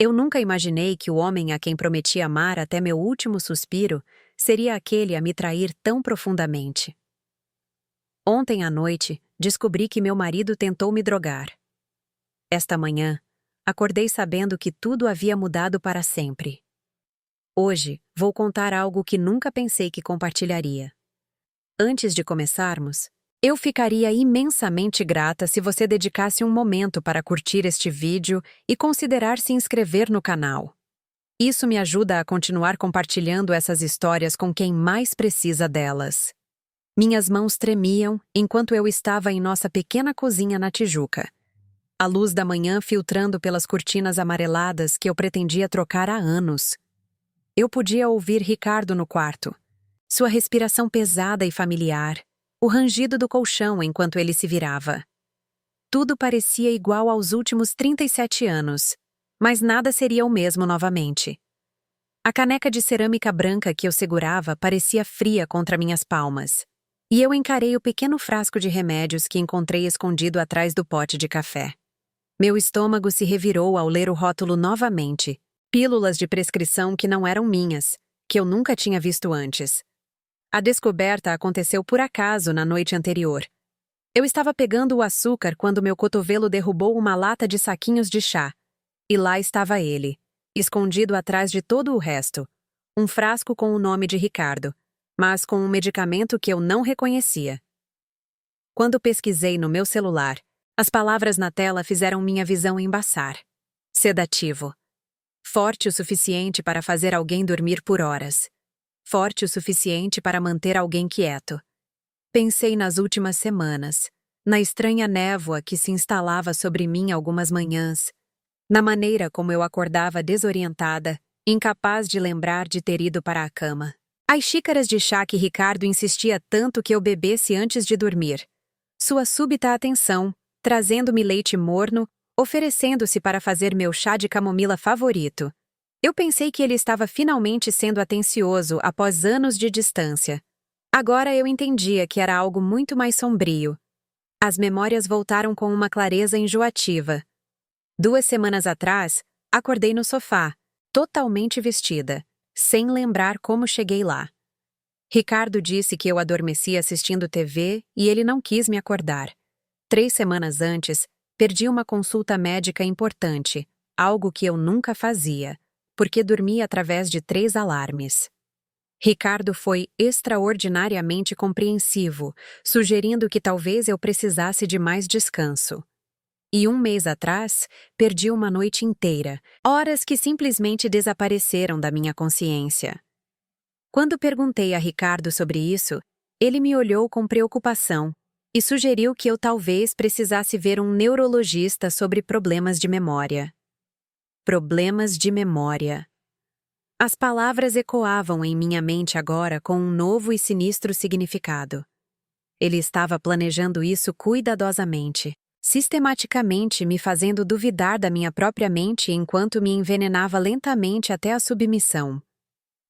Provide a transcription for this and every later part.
Eu nunca imaginei que o homem a quem prometi amar até meu último suspiro seria aquele a me trair tão profundamente. Ontem à noite, descobri que meu marido tentou me drogar. Esta manhã, acordei sabendo que tudo havia mudado para sempre. Hoje, vou contar algo que nunca pensei que compartilharia. Antes de começarmos, eu ficaria imensamente grata se você dedicasse um momento para curtir este vídeo e considerar se inscrever no canal. Isso me ajuda a continuar compartilhando essas histórias com quem mais precisa delas. Minhas mãos tremiam enquanto eu estava em nossa pequena cozinha na Tijuca. A luz da manhã filtrando pelas cortinas amareladas que eu pretendia trocar há anos. Eu podia ouvir Ricardo no quarto. Sua respiração pesada e familiar, o rangido do colchão enquanto ele se virava. Tudo parecia igual aos últimos 37 anos, mas nada seria o mesmo novamente. A caneca de cerâmica branca que eu segurava parecia fria contra minhas palmas, e eu encarei o pequeno frasco de remédios que encontrei escondido atrás do pote de café. Meu estômago se revirou ao ler o rótulo novamente, pílulas de prescrição que não eram minhas, que eu nunca tinha visto antes. A descoberta aconteceu por acaso na noite anterior. Eu estava pegando o açúcar quando meu cotovelo derrubou uma lata de saquinhos de chá. E lá estava ele, escondido atrás de todo o resto. Um frasco com o nome de Ricardo, mas com um medicamento que eu não reconhecia. Quando pesquisei no meu celular, as palavras na tela fizeram minha visão embaçar. Sedativo. Forte o suficiente para fazer alguém dormir por horas. Forte o suficiente para manter alguém quieto. Pensei nas últimas semanas, na estranha névoa que se instalava sobre mim algumas manhãs, na maneira como eu acordava desorientada, incapaz de lembrar de ter ido para a cama. As xícaras de chá que Ricardo insistia tanto que eu bebesse antes de dormir. Sua súbita atenção, trazendo-me leite morno, oferecendo-se para fazer meu chá de camomila favorito. Eu pensei que ele estava finalmente sendo atencioso após anos de distância. Agora eu entendia que era algo muito mais sombrio. As memórias voltaram com uma clareza enjoativa. 2 semanas atrás, acordei no sofá, totalmente vestida, sem lembrar como cheguei lá. Ricardo disse que eu adormeci assistindo TV e ele não quis me acordar. 3 semanas antes, perdi uma consulta médica importante, algo que eu nunca fazia, porque dormi através de 3 alarmes. Ricardo foi extraordinariamente compreensivo, sugerindo que talvez eu precisasse de mais descanso. E 1 mês atrás, perdi uma noite inteira, horas que simplesmente desapareceram da minha consciência. Quando perguntei a Ricardo sobre isso, ele me olhou com preocupação e sugeriu que eu talvez precisasse ver um neurologista sobre problemas de memória. Problemas de memória. As palavras ecoavam em minha mente agora com um novo e sinistro significado. Ele estava planejando isso cuidadosamente, sistematicamente me fazendo duvidar da minha própria mente enquanto me envenenava lentamente até a submissão.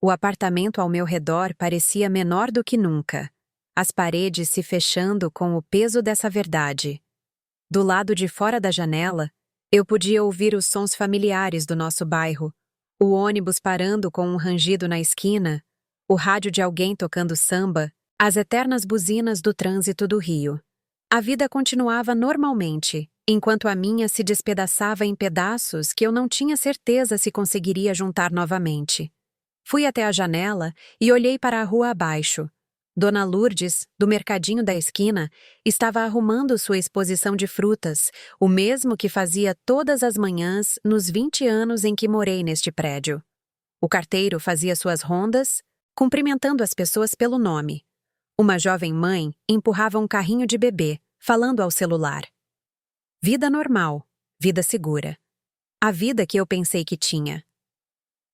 O apartamento ao meu redor parecia menor do que nunca, as paredes se fechando com o peso dessa verdade. Do lado de fora da janela, eu podia ouvir os sons familiares do nosso bairro, o ônibus parando com um rangido na esquina, o rádio de alguém tocando samba, as eternas buzinas do trânsito do Rio. A vida continuava normalmente, enquanto a minha se despedaçava em pedaços que eu não tinha certeza se conseguiria juntar novamente. Fui até a janela e olhei para a rua abaixo. Dona Lourdes, do mercadinho da esquina, estava arrumando sua exposição de frutas, o mesmo que fazia todas as manhãs nos 20 anos em que morei neste prédio. O carteiro fazia suas rondas, cumprimentando as pessoas pelo nome. Uma jovem mãe empurrava um carrinho de bebê, falando ao celular. Vida normal, vida segura. A vida que eu pensei que tinha.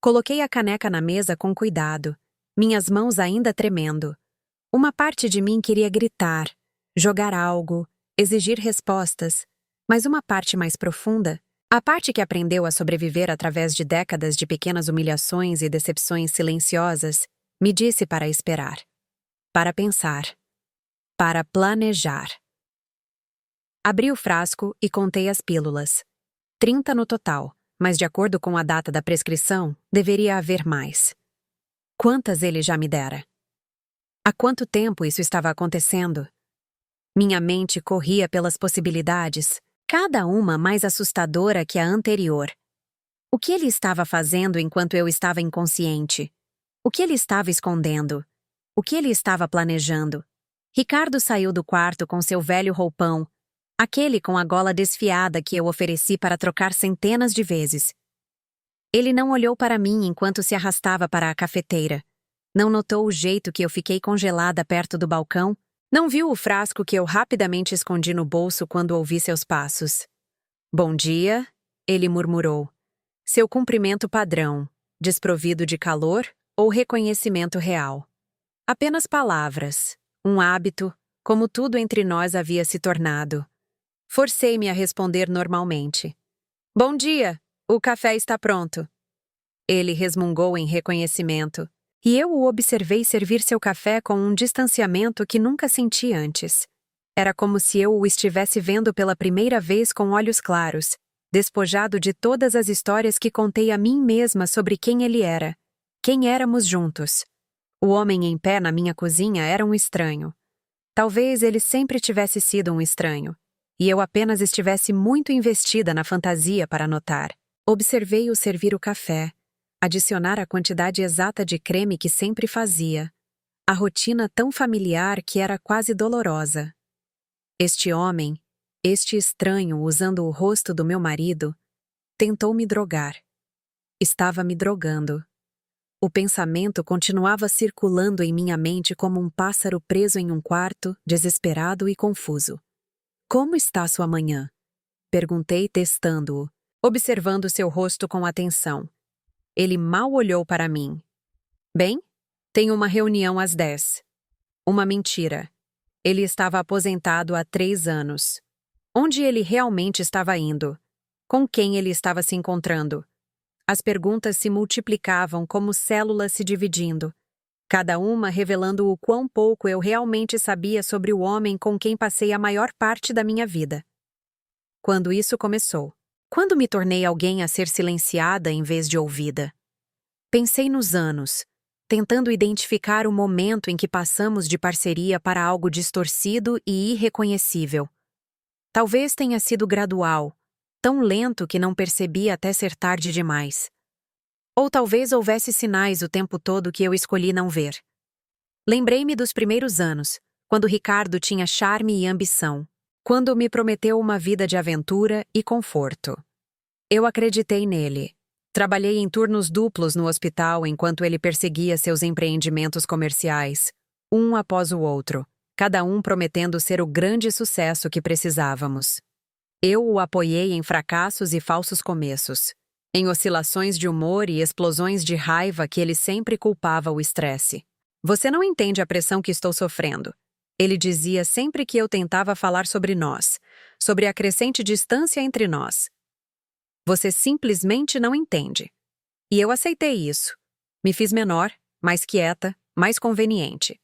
Coloquei a caneca na mesa com cuidado, minhas mãos ainda tremendo. Uma parte de mim queria gritar, jogar algo, exigir respostas, mas uma parte mais profunda, a parte que aprendeu a sobreviver através de décadas de pequenas humilhações e decepções silenciosas, me disse para esperar, para pensar, para planejar. Abri o frasco e contei as pílulas. 30 no total, mas de acordo com a data da prescrição, deveria haver mais. Quantas ele já me dera? Há quanto tempo isso estava acontecendo? Minha mente corria pelas possibilidades, cada uma mais assustadora que a anterior. O que ele estava fazendo enquanto eu estava inconsciente? O que ele estava escondendo? O que ele estava planejando? Ricardo saiu do quarto com seu velho roupão, aquele com a gola desfiada que eu ofereci para trocar centenas de vezes. Ele não olhou para mim enquanto se arrastava para a cafeteira. Não notou o jeito que eu fiquei congelada perto do balcão. Não viu o frasco que eu rapidamente escondi no bolso quando ouvi seus passos. Bom dia, ele murmurou. Seu cumprimento padrão, desprovido de calor ou reconhecimento real. Apenas palavras, um hábito, como tudo entre nós havia se tornado. Forcei-me a responder normalmente. Bom dia, o café está pronto. Ele resmungou em reconhecimento, e eu o observei servir seu café com um distanciamento que nunca senti antes. Era como se eu o estivesse vendo pela primeira vez com olhos claros, despojado de todas as histórias que contei a mim mesma sobre quem ele era, quem éramos juntos. O homem em pé na minha cozinha era um estranho. Talvez ele sempre tivesse sido um estranho, e eu apenas estivesse muito investida na fantasia para notar. Observei-o servir o café, adicionar a quantidade exata de creme que sempre fazia, a rotina tão familiar que era quase dolorosa. Este homem, este estranho usando o rosto do meu marido, tentou me drogar. Estava me drogando. O pensamento continuava circulando em minha mente como um pássaro preso em um quarto, desesperado e confuso. Como está sua manhã? Perguntei testando-o, observando seu rosto com atenção. Ele mal olhou para mim. Bem, tenho uma reunião às 10. Uma mentira. Ele estava aposentado há 3 anos. Onde ele realmente estava indo? Com quem ele estava se encontrando? As perguntas se multiplicavam como células se dividindo, cada uma revelando o quão pouco eu realmente sabia sobre o homem com quem passei a maior parte da minha vida. Quando isso começou? Quando me tornei alguém a ser silenciada em vez de ouvida? Pensei nos anos, tentando identificar o momento em que passamos de parceria para algo distorcido e irreconhecível. Talvez tenha sido gradual, tão lento que não percebi até ser tarde demais. Ou talvez houvesse sinais o tempo todo que eu escolhi não ver. Lembrei-me dos primeiros anos, quando Ricardo tinha charme e ambição, quando me prometeu uma vida de aventura e conforto. Eu acreditei nele. Trabalhei em turnos duplos no hospital enquanto ele perseguia seus empreendimentos comerciais, um após o outro, cada um prometendo ser o grande sucesso que precisávamos. Eu o apoiei em fracassos e falsos começos, em oscilações de humor e explosões de raiva que ele sempre culpava o estresse. Você não entende a pressão que estou sofrendo. Ele dizia sempre que eu tentava falar sobre nós, sobre a crescente distância entre nós. Você simplesmente não entende. E eu aceitei isso. Me fiz menor, mais quieta, mais conveniente.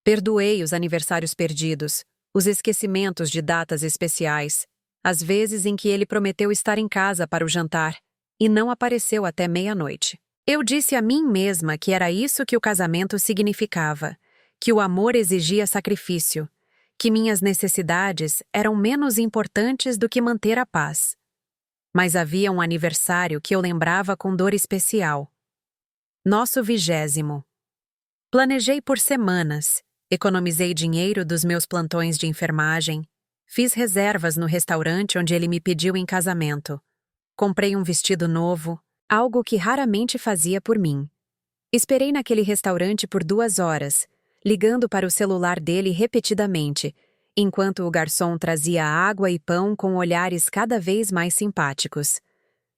Perdoei os aniversários perdidos, os esquecimentos de datas especiais, as vezes em que ele prometeu estar em casa para o jantar e não apareceu até meia-noite. Eu disse a mim mesma que era isso que o casamento significava, que o amor exigia sacrifício, que minhas necessidades eram menos importantes do que manter a paz. Mas havia um aniversário que eu lembrava com dor especial. Nosso 20º. Planejei por semanas, economizei dinheiro dos meus plantões de enfermagem, fiz reservas no restaurante onde ele me pediu em casamento. Comprei um vestido novo, algo que raramente fazia por mim. Esperei naquele restaurante por 2 horas, ligando para o celular dele repetidamente, enquanto o garçom trazia água e pão com olhares cada vez mais simpáticos.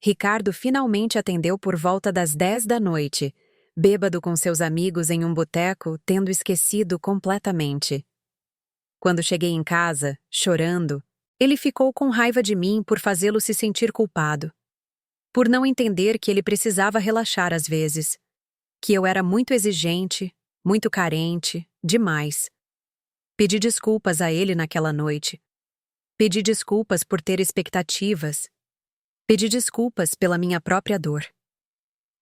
Ricardo finalmente atendeu por volta das 10 da noite, bêbado com seus amigos em um boteco, tendo esquecido completamente. Quando cheguei em casa, chorando, ele ficou com raiva de mim por fazê-lo se sentir culpado. Por não entender que ele precisava relaxar às vezes. Que eu era muito exigente, muito carente, demais. Pedi desculpas a ele naquela noite. Pedi desculpas por ter expectativas. Pedi desculpas pela minha própria dor.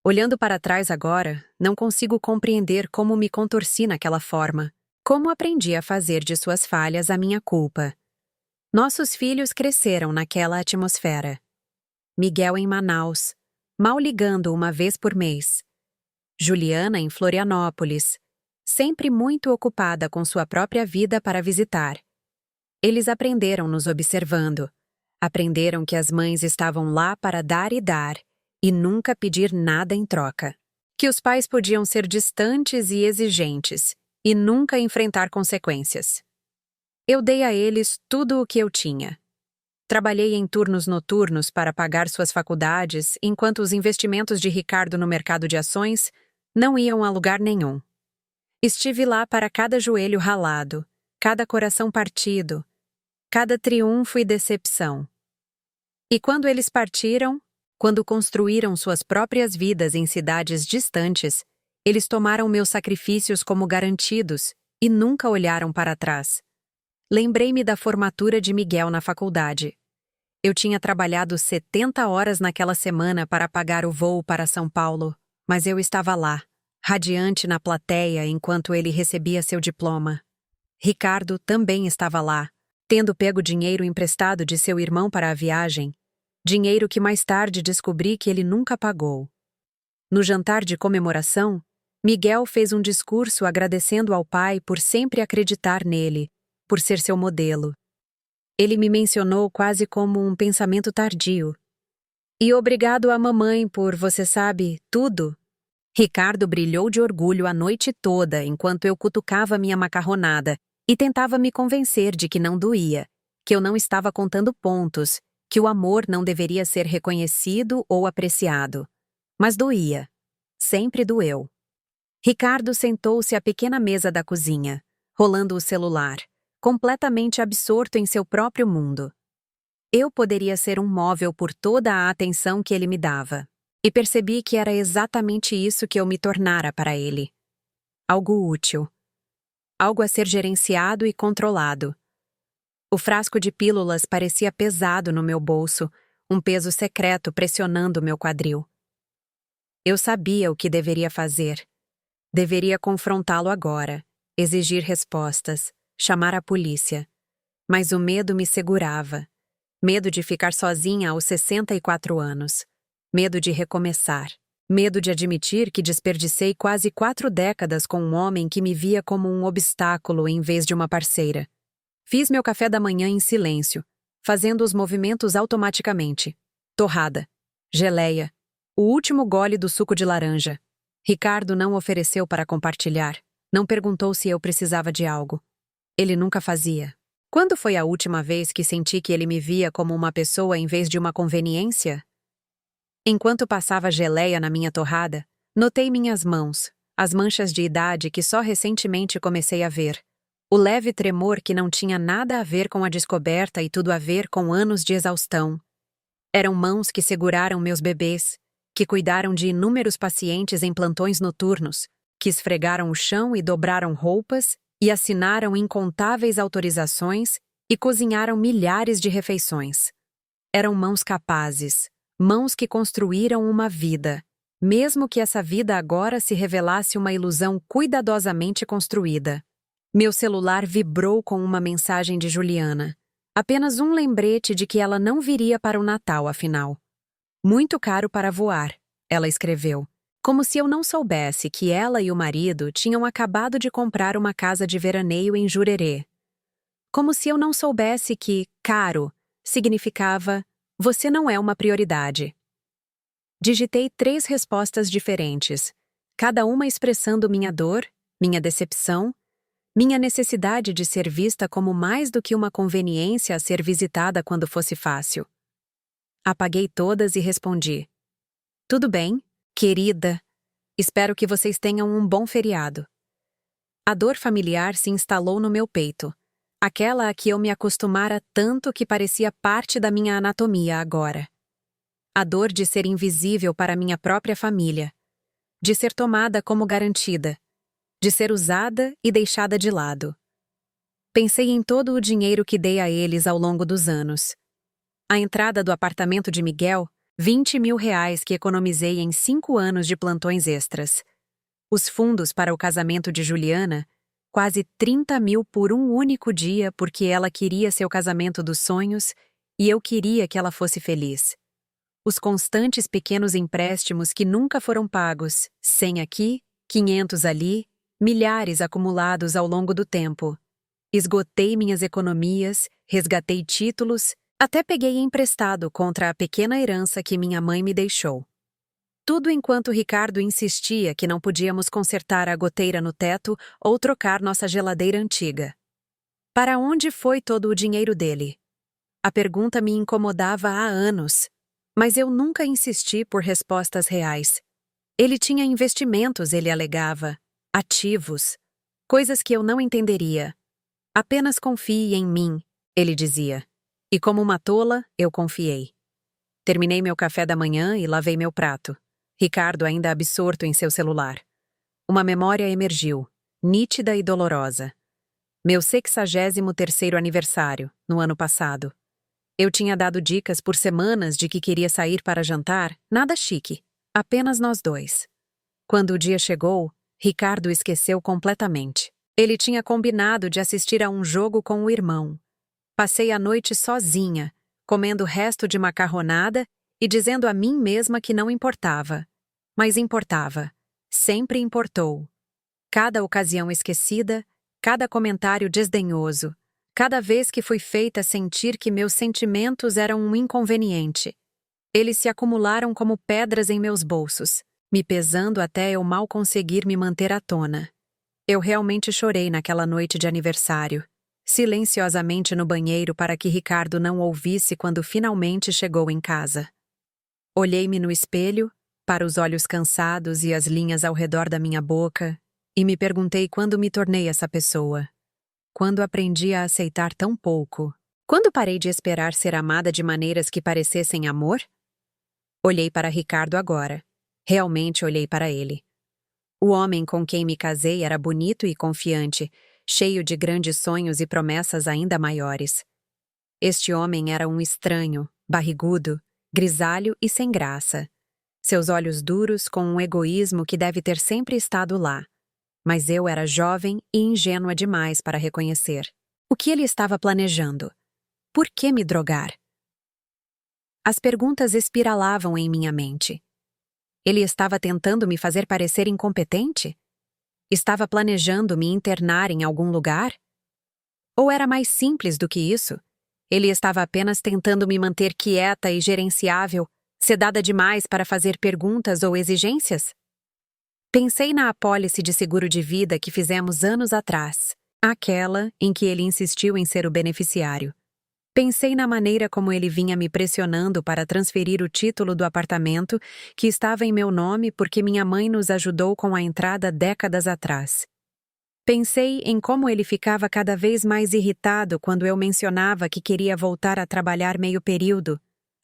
Olhando para trás agora, não consigo compreender como me contorci naquela forma, como aprendi a fazer de suas falhas a minha culpa. Nossos filhos cresceram naquela atmosfera. Miguel em Manaus, mal ligando uma vez por mês. Juliana em Florianópolis, sempre muito ocupada com sua própria vida para visitar. Eles aprenderam nos observando. Aprenderam que as mães estavam lá para dar e nunca pedir nada em troca. Que os pais podiam ser distantes e exigentes, e nunca enfrentar consequências. Eu dei a eles tudo o que eu tinha. Trabalhei em turnos noturnos para pagar suas faculdades, enquanto os investimentos de Ricardo no mercado de ações não iam a lugar nenhum. Estive lá para cada joelho ralado, cada coração partido, cada triunfo e decepção. E quando eles partiram, quando construíram suas próprias vidas em cidades distantes, eles tomaram meus sacrifícios como garantidos e nunca olharam para trás. Lembrei-me da formatura de Miguel na faculdade. Eu tinha trabalhado 70 horas naquela semana para pagar o voo para São Paulo, mas eu estava lá, radiante na plateia enquanto ele recebia seu diploma. Ricardo também estava lá, tendo pego dinheiro emprestado de seu irmão para a viagem, dinheiro que mais tarde descobri que ele nunca pagou. No jantar de comemoração, Miguel fez um discurso agradecendo ao pai por sempre acreditar nele, por ser seu modelo. Ele me mencionou quase como um pensamento tardio. E obrigado à mamãe por, você sabe, tudo. Ricardo brilhou de orgulho a noite toda enquanto eu cutucava minha macarronada e tentava me convencer de que não doía, que eu não estava contando pontos, que o amor não deveria ser reconhecido ou apreciado. Mas doía. Sempre doeu. Ricardo sentou-se à pequena mesa da cozinha, rolando o celular, completamente absorto em seu próprio mundo. Eu poderia ser um móvel por toda a atenção que ele me dava, e percebi que era exatamente isso que eu me tornara para ele. Algo útil. Algo a ser gerenciado e controlado. O frasco de pílulas parecia pesado no meu bolso, um peso secreto pressionando meu quadril. Eu sabia o que deveria fazer. Deveria confrontá-lo agora, exigir respostas, chamar a polícia. Mas o medo me segurava. Medo de ficar sozinha aos 64 anos. Medo de recomeçar. Medo de admitir que desperdicei quase 4 décadas com um homem que me via como um obstáculo em vez de uma parceira. Fiz meu café da manhã em silêncio, fazendo os movimentos automaticamente. Torrada. Geleia. O último gole do suco de laranja. Ricardo não ofereceu para compartilhar. Não perguntou se eu precisava de algo. Ele nunca fazia. Quando foi a última vez que senti que ele me via como uma pessoa em vez de uma conveniência? Enquanto passava geleia na minha torrada, notei minhas mãos, as manchas de idade que só recentemente comecei a ver. O leve tremor que não tinha nada a ver com a descoberta e tudo a ver com anos de exaustão. Eram mãos que seguraram meus bebês, que cuidaram de inúmeros pacientes em plantões noturnos, que esfregaram o chão e dobraram roupas, e assinaram incontáveis autorizações e cozinharam milhares de refeições. Eram mãos capazes, mãos que construíram uma vida, mesmo que essa vida agora se revelasse uma ilusão cuidadosamente construída. Meu celular vibrou com uma mensagem de Juliana. Apenas um lembrete de que ela não viria para o Natal, afinal. Muito caro para voar, ela escreveu. Como se eu não soubesse que ela e o marido tinham acabado de comprar uma casa de veraneio em Jurerê. Como se eu não soubesse que caro significava você não é uma prioridade. Digitei 3 respostas diferentes, cada uma expressando minha dor, minha decepção, minha necessidade de ser vista como mais do que uma conveniência a ser visitada quando fosse fácil. Apaguei todas e respondi: tudo bem, querida. Espero que vocês tenham um bom feriado. A dor familiar se instalou no meu peito, aquela a que eu me acostumara tanto que parecia parte da minha anatomia agora. A dor de ser invisível para minha própria família, de ser tomada como garantida, de ser usada e deixada de lado. Pensei em todo o dinheiro que dei a eles ao longo dos anos. A entrada do apartamento de Miguel, 20 mil reais que economizei em 5 anos de plantões extras. Os fundos para o casamento de Juliana, quase 30 mil por um único dia porque ela queria seu casamento dos sonhos e eu queria que ela fosse feliz. Os constantes pequenos empréstimos que nunca foram pagos, 100 aqui, 500 ali, milhares acumulados ao longo do tempo. Esgotei minhas economias, resgatei títulos, até peguei emprestado contra a pequena herança que minha mãe me deixou. Tudo enquanto Ricardo insistia que não podíamos consertar a goteira no teto ou trocar nossa geladeira antiga. Para onde foi todo o dinheiro dele? A pergunta me incomodava há anos, mas eu nunca insisti por respostas reais. Ele tinha investimentos, ele alegava, ativos, coisas que eu não entenderia. Apenas confie em mim, ele dizia. E como uma tola, eu confiei. Terminei meu café da manhã e lavei meu prato. Ricardo ainda absorto em seu celular. Uma memória emergiu, nítida e dolorosa. Meu 63º aniversário, no ano passado. Eu tinha dado dicas por semanas de que queria sair para jantar, nada chique, apenas nós dois. Quando o dia chegou, Ricardo esqueceu completamente. Ele tinha combinado de assistir a um jogo com o irmão. Passei a noite sozinha, comendo resto de macarronada e dizendo a mim mesma que não importava. Mas importava. Sempre importou. Cada ocasião esquecida, cada comentário desdenhoso, cada vez que fui feita sentir que meus sentimentos eram um inconveniente. Eles se acumularam como pedras em meus bolsos, me pesando até eu mal conseguir me manter à tona. Eu realmente chorei naquela noite de aniversário, silenciosamente no banheiro para que Ricardo não ouvisse quando finalmente chegou em casa. Olhei-me no espelho, para os olhos cansados e as linhas ao redor da minha boca, e me perguntei quando me tornei essa pessoa. Quando aprendi a aceitar tão pouco? Quando parei de esperar ser amada de maneiras que parecessem amor? Olhei para Ricardo agora. Realmente olhei para ele. O homem com quem me casei era bonito e confiante, cheio de grandes sonhos e promessas ainda maiores. Este homem era um estranho, barrigudo, grisalho e sem graça. Seus olhos duros com um egoísmo que deve ter sempre estado lá. Mas eu era jovem e ingênua demais para reconhecer. O que ele estava planejando? Por que me drogar? As perguntas espiralavam em minha mente. Ele estava tentando me fazer parecer incompetente? Estava planejando me internar em algum lugar? Ou era mais simples do que isso? Ele estava apenas tentando me manter quieta e gerenciável, sedada demais para fazer perguntas ou exigências? Pensei na apólice de seguro de vida que fizemos anos atrás, aquela em que ele insistiu em ser o beneficiário. Pensei na maneira como ele vinha me pressionando para transferir o título do apartamento que estava em meu nome porque minha mãe nos ajudou com a entrada décadas atrás. Pensei em como ele ficava cada vez mais irritado quando eu mencionava que queria voltar a trabalhar meio período,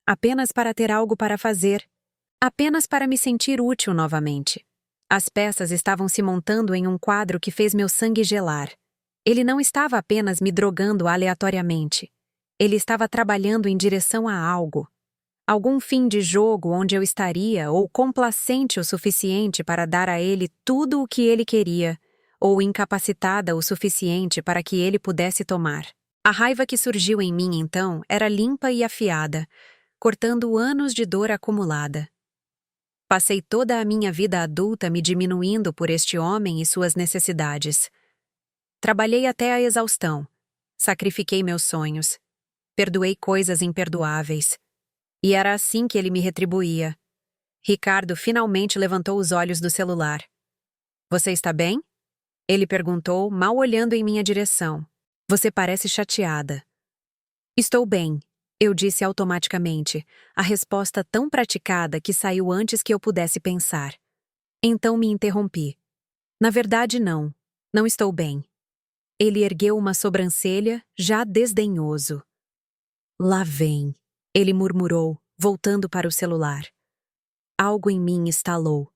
apenas para ter algo para fazer, apenas para me sentir útil novamente. As peças estavam se montando em um quadro que fez meu sangue gelar. Ele não estava apenas me drogando aleatoriamente. Ele estava trabalhando em direção a algo. Algum fim de jogo onde eu estaria ou complacente o suficiente para dar a ele tudo o que ele queria, ou incapacitada o suficiente para que ele pudesse tomar. A raiva que surgiu em mim então era limpa e afiada, cortando anos de dor acumulada. Passei toda a minha vida adulta me diminuindo por este homem e suas necessidades. Trabalhei até a exaustão. Sacrifiquei meus sonhos. Perdoei coisas imperdoáveis. E era assim que ele me retribuía. Ricardo finalmente levantou os olhos do celular. "Você está bem?" Ele perguntou, mal olhando em minha direção. "Você parece chateada." "Estou bem." Eu disse automaticamente, a resposta tão praticada que saiu antes que eu pudesse pensar. Então me interrompi. "Na verdade, não. Não estou bem." Ele ergueu uma sobrancelha, já desdenhoso. "Lá vem," ele murmurou, voltando para o celular. Algo em mim estalou.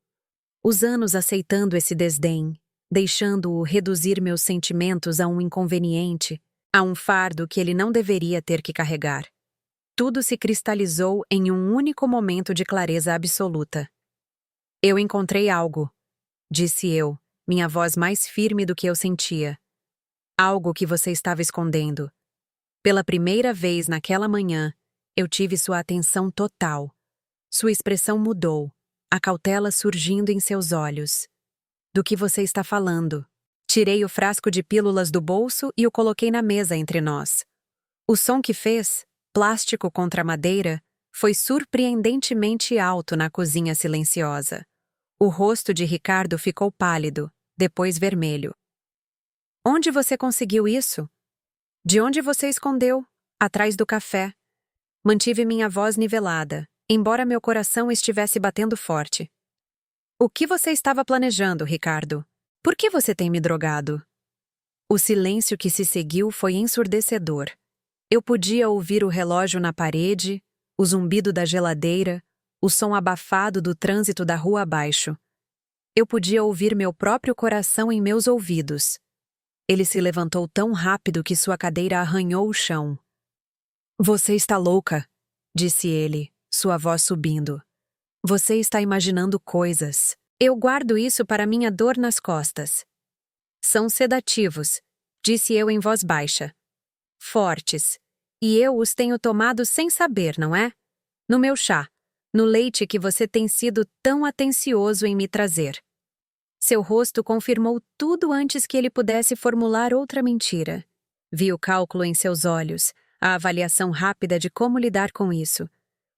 Os anos aceitando esse desdém, deixando-o reduzir meus sentimentos a um inconveniente, a um fardo que ele não deveria ter que carregar. Tudo se cristalizou em um único momento de clareza absoluta. Eu encontrei algo, disse eu, minha voz mais firme do que eu sentia. Algo que você estava escondendo. Pela primeira vez naquela manhã, eu tive sua atenção total. Sua expressão mudou, a cautela surgindo em seus olhos. Do que você está falando? Tirei o frasco de pílulas do bolso e o coloquei na mesa entre nós. O som que fez, plástico contra madeira, foi surpreendentemente alto na cozinha silenciosa. O rosto de Ricardo ficou pálido, depois vermelho. Onde você conseguiu isso? De onde você escondeu? Atrás do café. Mantive minha voz nivelada, embora meu coração estivesse batendo forte. O que você estava planejando, Ricardo? Por que você tem me drogado? O silêncio que se seguiu foi ensurdecedor. Eu podia ouvir o relógio na parede, o zumbido da geladeira, o som abafado do trânsito da rua abaixo. Eu podia ouvir meu próprio coração em meus ouvidos. Ele se levantou tão rápido que sua cadeira arranhou o chão. Você está louca, disse ele, sua voz subindo. Você está imaginando coisas. Eu guardo isso para minha dor nas costas. São sedativos, disse eu em voz baixa. Fortes. E eu os tenho tomado sem saber, não é? No meu chá, no leite que você tem sido tão atencioso em me trazer. Seu rosto confirmou tudo antes que ele pudesse formular outra mentira. Vi o cálculo em seus olhos, a avaliação rápida de como lidar com isso,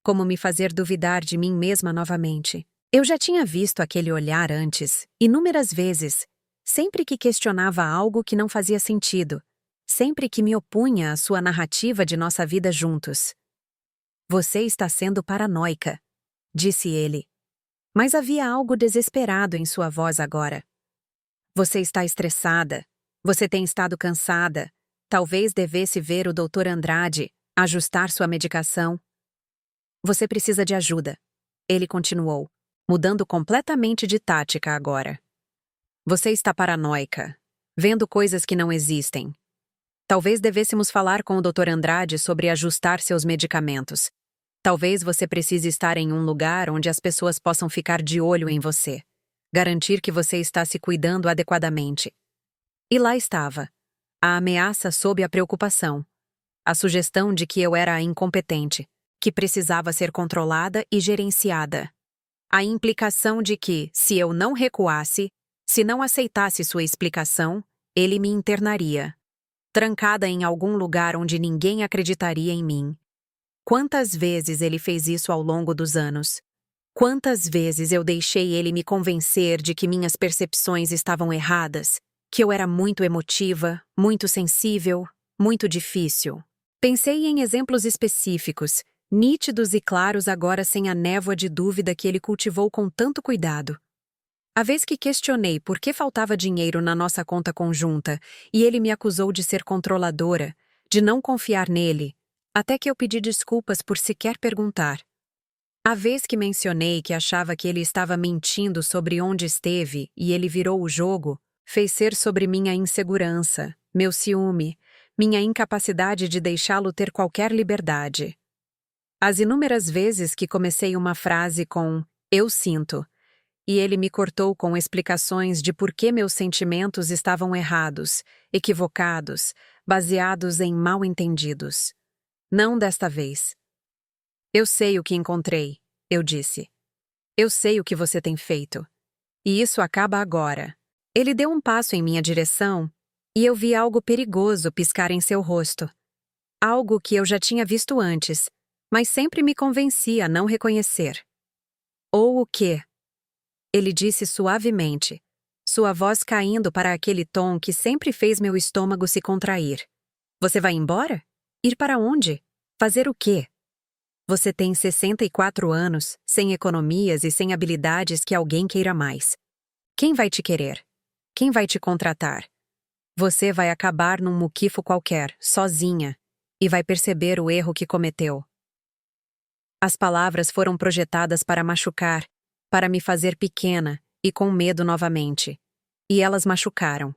como me fazer duvidar de mim mesma novamente. Eu já tinha visto aquele olhar antes, inúmeras vezes, sempre que questionava algo que não fazia sentido, sempre que me opunha à sua narrativa de nossa vida juntos. Você está sendo paranoica, disse ele. Mas havia algo desesperado em sua voz agora. Você está estressada. Você tem estado cansada. Talvez devesse ver o Dr. Andrade, ajustar sua medicação. Você precisa de ajuda. Ele continuou, mudando completamente de tática agora. Você está paranoica, vendo coisas que não existem. Talvez devêssemos falar com o Dr. Andrade sobre ajustar seus medicamentos. Talvez você precise estar em um lugar onde as pessoas possam ficar de olho em você. Garantir que você está se cuidando adequadamente. E lá estava. A ameaça sob a preocupação. A sugestão de que eu era incompetente, que precisava ser controlada e gerenciada. A implicação de que, se eu não recuasse, se não aceitasse sua explicação, ele me internaria. Trancada em algum lugar onde ninguém acreditaria em mim. Quantas vezes ele fez isso ao longo dos anos? Quantas vezes eu deixei ele me convencer de que minhas percepções estavam erradas, que eu era muito emotiva, muito sensível, muito difícil. Pensei em exemplos específicos, nítidos e claros agora sem a névoa de dúvida que ele cultivou com tanto cuidado. A vez que questionei por que faltava dinheiro na nossa conta conjunta e ele me acusou de ser controladora, de não confiar nele, até que eu pedi desculpas por sequer perguntar. A vez que mencionei que achava que ele estava mentindo sobre onde esteve e ele virou o jogo, fez ser sobre minha insegurança, meu ciúme, minha incapacidade de deixá-lo ter qualquer liberdade. As inúmeras vezes que comecei uma frase com "eu sinto", e ele me cortou com explicações de por que meus sentimentos estavam errados, equivocados, baseados em mal-entendidos. Não desta vez. Eu sei o que encontrei, eu disse. Eu sei o que você tem feito. E isso acaba agora. Ele deu um passo em minha direção e eu vi algo perigoso piscar em seu rosto. Algo que eu já tinha visto antes, mas sempre me convencia a não reconhecer. Ou o quê? Ele disse suavemente, sua voz caindo para aquele tom que sempre fez meu estômago se contrair. Você vai embora? Ir para onde? Fazer o quê? Você tem 64 anos, sem economias e sem habilidades que alguém queira mais. Quem vai te querer? Quem vai te contratar? Você vai acabar num muquifo qualquer, sozinha, e vai perceber o erro que cometeu. As palavras foram projetadas para machucar, para me fazer pequena e com medo novamente. E elas machucaram.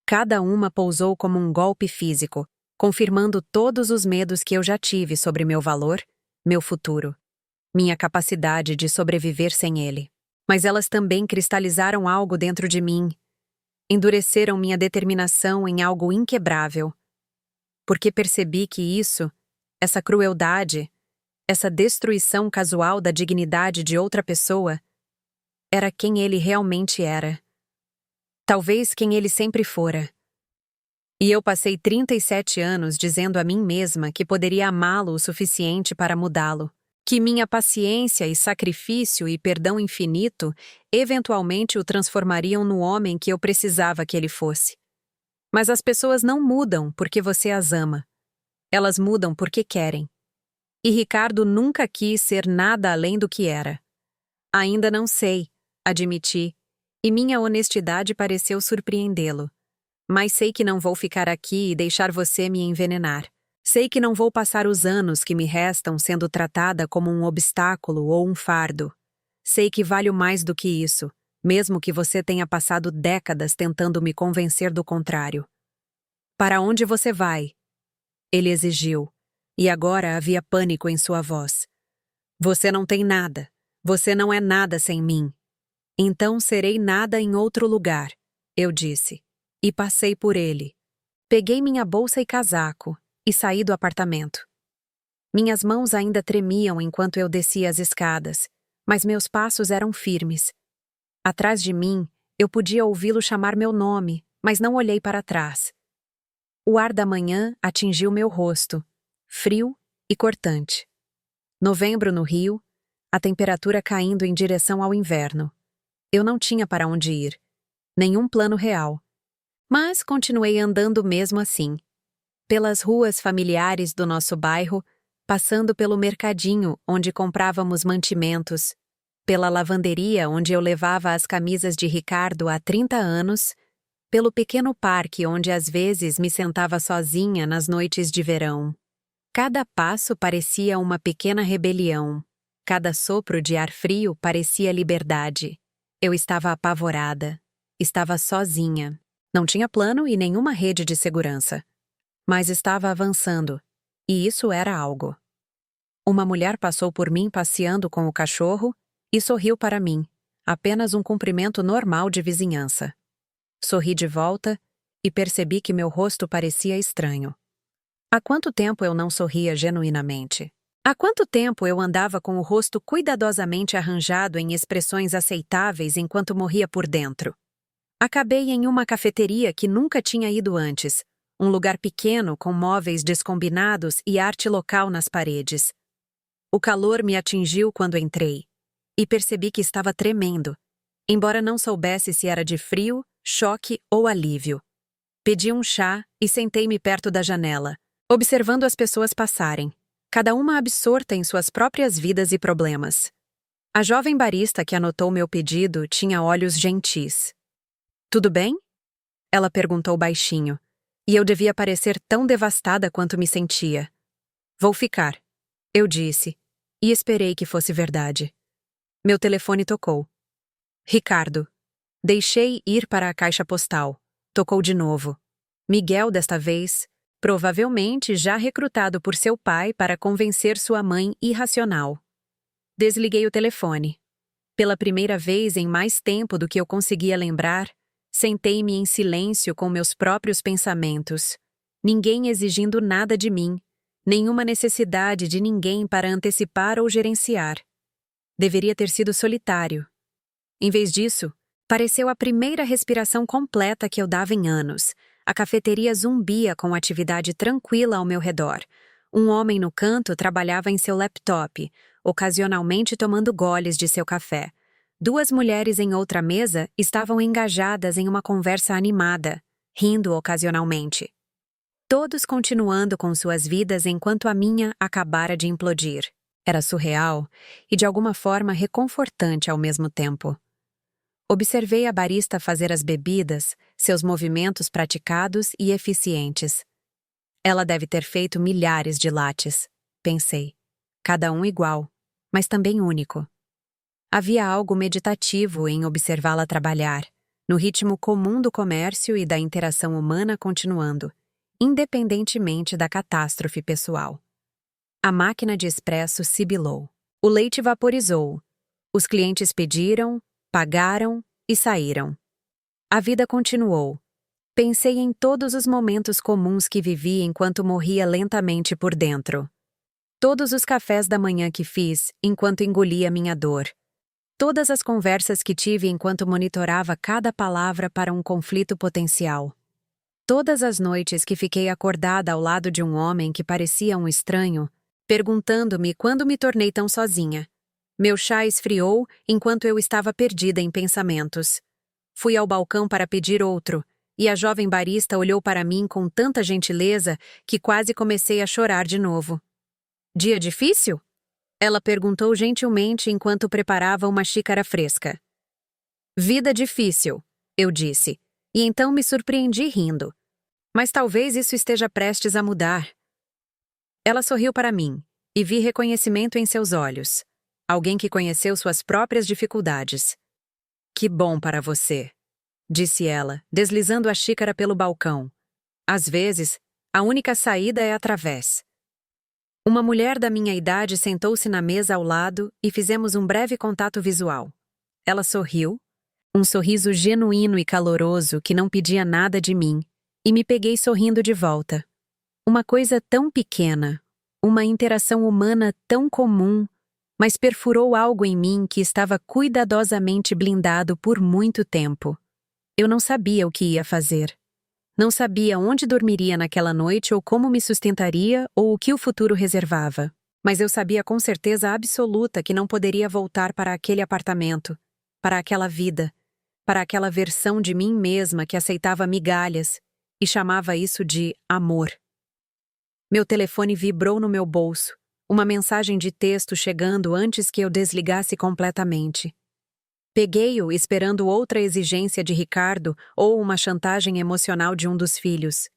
Cada uma pousou como um golpe físico, confirmando todos os medos que eu já tive sobre meu valor, meu futuro, minha capacidade de sobreviver sem ele. Mas elas também cristalizaram algo dentro de mim, endureceram minha determinação em algo inquebrável, porque percebi que isso, essa crueldade, essa destruição casual da dignidade de outra pessoa, era quem ele realmente era. Talvez quem ele sempre fora. E eu passei 37 anos dizendo a mim mesma que poderia amá-lo o suficiente para mudá-lo, que minha paciência e sacrifício e perdão infinito eventualmente o transformariam no homem que eu precisava que ele fosse. Mas as pessoas não mudam porque você as ama. Elas mudam porque querem. E Ricardo nunca quis ser nada além do que era. Ainda não sei, admiti, e minha honestidade pareceu surpreendê-lo. Mas sei que não vou ficar aqui e deixar você me envenenar. Sei que não vou passar os anos que me restam sendo tratada como um obstáculo ou um fardo. Sei que valho mais do que isso, mesmo que você tenha passado décadas tentando me convencer do contrário. Para onde você vai? Ele exigiu, e agora havia pânico em sua voz. Você não tem nada. Você não é nada sem mim. Então serei nada em outro lugar, eu disse. E passei por ele. Peguei minha bolsa e casaco e saí do apartamento. Minhas mãos ainda tremiam enquanto eu descia as escadas, mas meus passos eram firmes. Atrás de mim, eu podia ouvi-lo chamar meu nome, mas não olhei para trás. O ar da manhã atingiu meu rosto, frio e cortante. Novembro no Rio, a temperatura caindo em direção ao inverno. Eu não tinha para onde ir, nenhum plano real. Mas continuei andando mesmo assim. Pelas ruas familiares do nosso bairro, passando pelo mercadinho onde comprávamos mantimentos, pela lavanderia onde eu levava as camisas de Ricardo há 30 anos, pelo pequeno parque onde às vezes me sentava sozinha nas noites de verão. Cada passo parecia uma pequena rebelião. Cada sopro de ar frio parecia liberdade. Eu estava apavorada. Estava sozinha. Não tinha plano e nenhuma rede de segurança. Mas estava avançando. E isso era algo. Uma mulher passou por mim passeando com o cachorro e sorriu para mim. Apenas um cumprimento normal de vizinhança. Sorri de volta e percebi que meu rosto parecia estranho. Há quanto tempo eu não sorria genuinamente? Há quanto tempo eu andava com o rosto cuidadosamente arranjado em expressões aceitáveis enquanto morria por dentro? Acabei em uma cafeteria que nunca tinha ido antes, um lugar pequeno com móveis descombinados e arte local nas paredes. O calor me atingiu quando entrei, e percebi que estava tremendo, embora não soubesse se era de frio, choque ou alívio. Pedi um chá e sentei-me perto da janela, observando as pessoas passarem, cada uma absorta em suas próprias vidas e problemas. A jovem barista que anotou meu pedido tinha olhos gentis. Tudo bem? Ela perguntou baixinho, e eu devia parecer tão devastada quanto me sentia. Vou ficar, eu disse, e esperei que fosse verdade. Meu telefone tocou. Ricardo. Deixei ir para a caixa postal. Tocou de novo. Miguel desta vez, provavelmente já recrutado por seu pai para convencer sua mãe irracional. Desliguei o telefone. Pela primeira vez em mais tempo do que eu conseguia lembrar, sentei-me em silêncio com meus próprios pensamentos. Ninguém exigindo nada de mim, nenhuma necessidade de ninguém para antecipar ou gerenciar. Deveria ter sido solitário. Em vez disso, pareceu a primeira respiração completa que eu dava em anos. A cafeteria zumbia com atividade tranquila ao meu redor. Um homem no canto trabalhava em seu laptop, ocasionalmente tomando goles de seu café. Duas mulheres em outra mesa estavam engajadas em uma conversa animada, rindo ocasionalmente. Todos continuando com suas vidas enquanto a minha acabara de implodir. Era surreal e de alguma forma reconfortante ao mesmo tempo. Observei a barista fazer as bebidas, seus movimentos praticados e eficientes. Ela deve ter feito milhares de lattes, pensei. Cada um igual, mas também único. Havia algo meditativo em observá-la trabalhar, no ritmo comum do comércio e da interação humana continuando, independentemente da catástrofe pessoal. A máquina de expresso sibilou. O leite vaporizou. Os clientes pediram, pagaram e saíram. A vida continuou. Pensei em todos os momentos comuns que vivi enquanto morria lentamente por dentro. Todos os cafés da manhã que fiz enquanto engolia minha dor. Todas as conversas que tive enquanto monitorava cada palavra para um conflito potencial. Todas as noites que fiquei acordada ao lado de um homem que parecia um estranho, perguntando-me quando me tornei tão sozinha. Meu chá esfriou enquanto eu estava perdida em pensamentos. Fui ao balcão para pedir outro, e a jovem barista olhou para mim com tanta gentileza que quase comecei a chorar de novo. Dia difícil? Ela perguntou gentilmente enquanto preparava uma xícara fresca. Vida difícil, eu disse, e então me surpreendi rindo. Mas talvez isso esteja prestes a mudar. Ela sorriu para mim, e vi reconhecimento em seus olhos. Alguém que conheceu suas próprias dificuldades. Que bom para você, disse ela, deslizando a xícara pelo balcão. Às vezes, a única saída é através. Uma mulher da minha idade sentou-se na mesa ao lado e fizemos um breve contato visual. Ela sorriu, um sorriso genuíno e caloroso que não pedia nada de mim, e me peguei sorrindo de volta. Uma coisa tão pequena, uma interação humana tão comum, mas perfurou algo em mim que estava cuidadosamente blindado por muito tempo. Eu não sabia o que ia fazer. Não sabia onde dormiria naquela noite ou como me sustentaria ou o que o futuro reservava. Mas eu sabia com certeza absoluta que não poderia voltar para aquele apartamento, para aquela vida, para aquela versão de mim mesma que aceitava migalhas e chamava isso de amor. Meu telefone vibrou no meu bolso, uma mensagem de texto chegando antes que eu desligasse completamente. Peguei-o esperando outra exigência de Ricardo ou uma chantagem emocional de um dos filhos.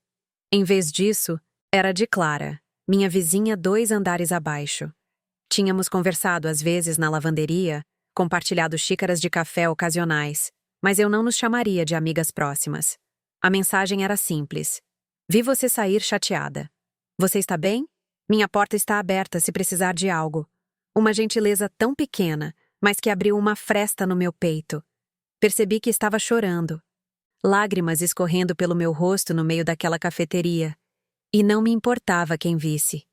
Em vez disso, era de Clara, minha vizinha 2 andares abaixo. Tínhamos conversado às vezes na lavanderia, compartilhado xícaras de café ocasionais, mas eu não nos chamaria de amigas próximas. A mensagem era simples. Vi você sair chateada. Você está bem? Minha porta está aberta se precisar de algo. Uma gentileza tão pequena, mas que abriu uma fresta no meu peito. Percebi que estava chorando. Lágrimas escorrendo pelo meu rosto no meio daquela cafeteria. E não me importava quem visse.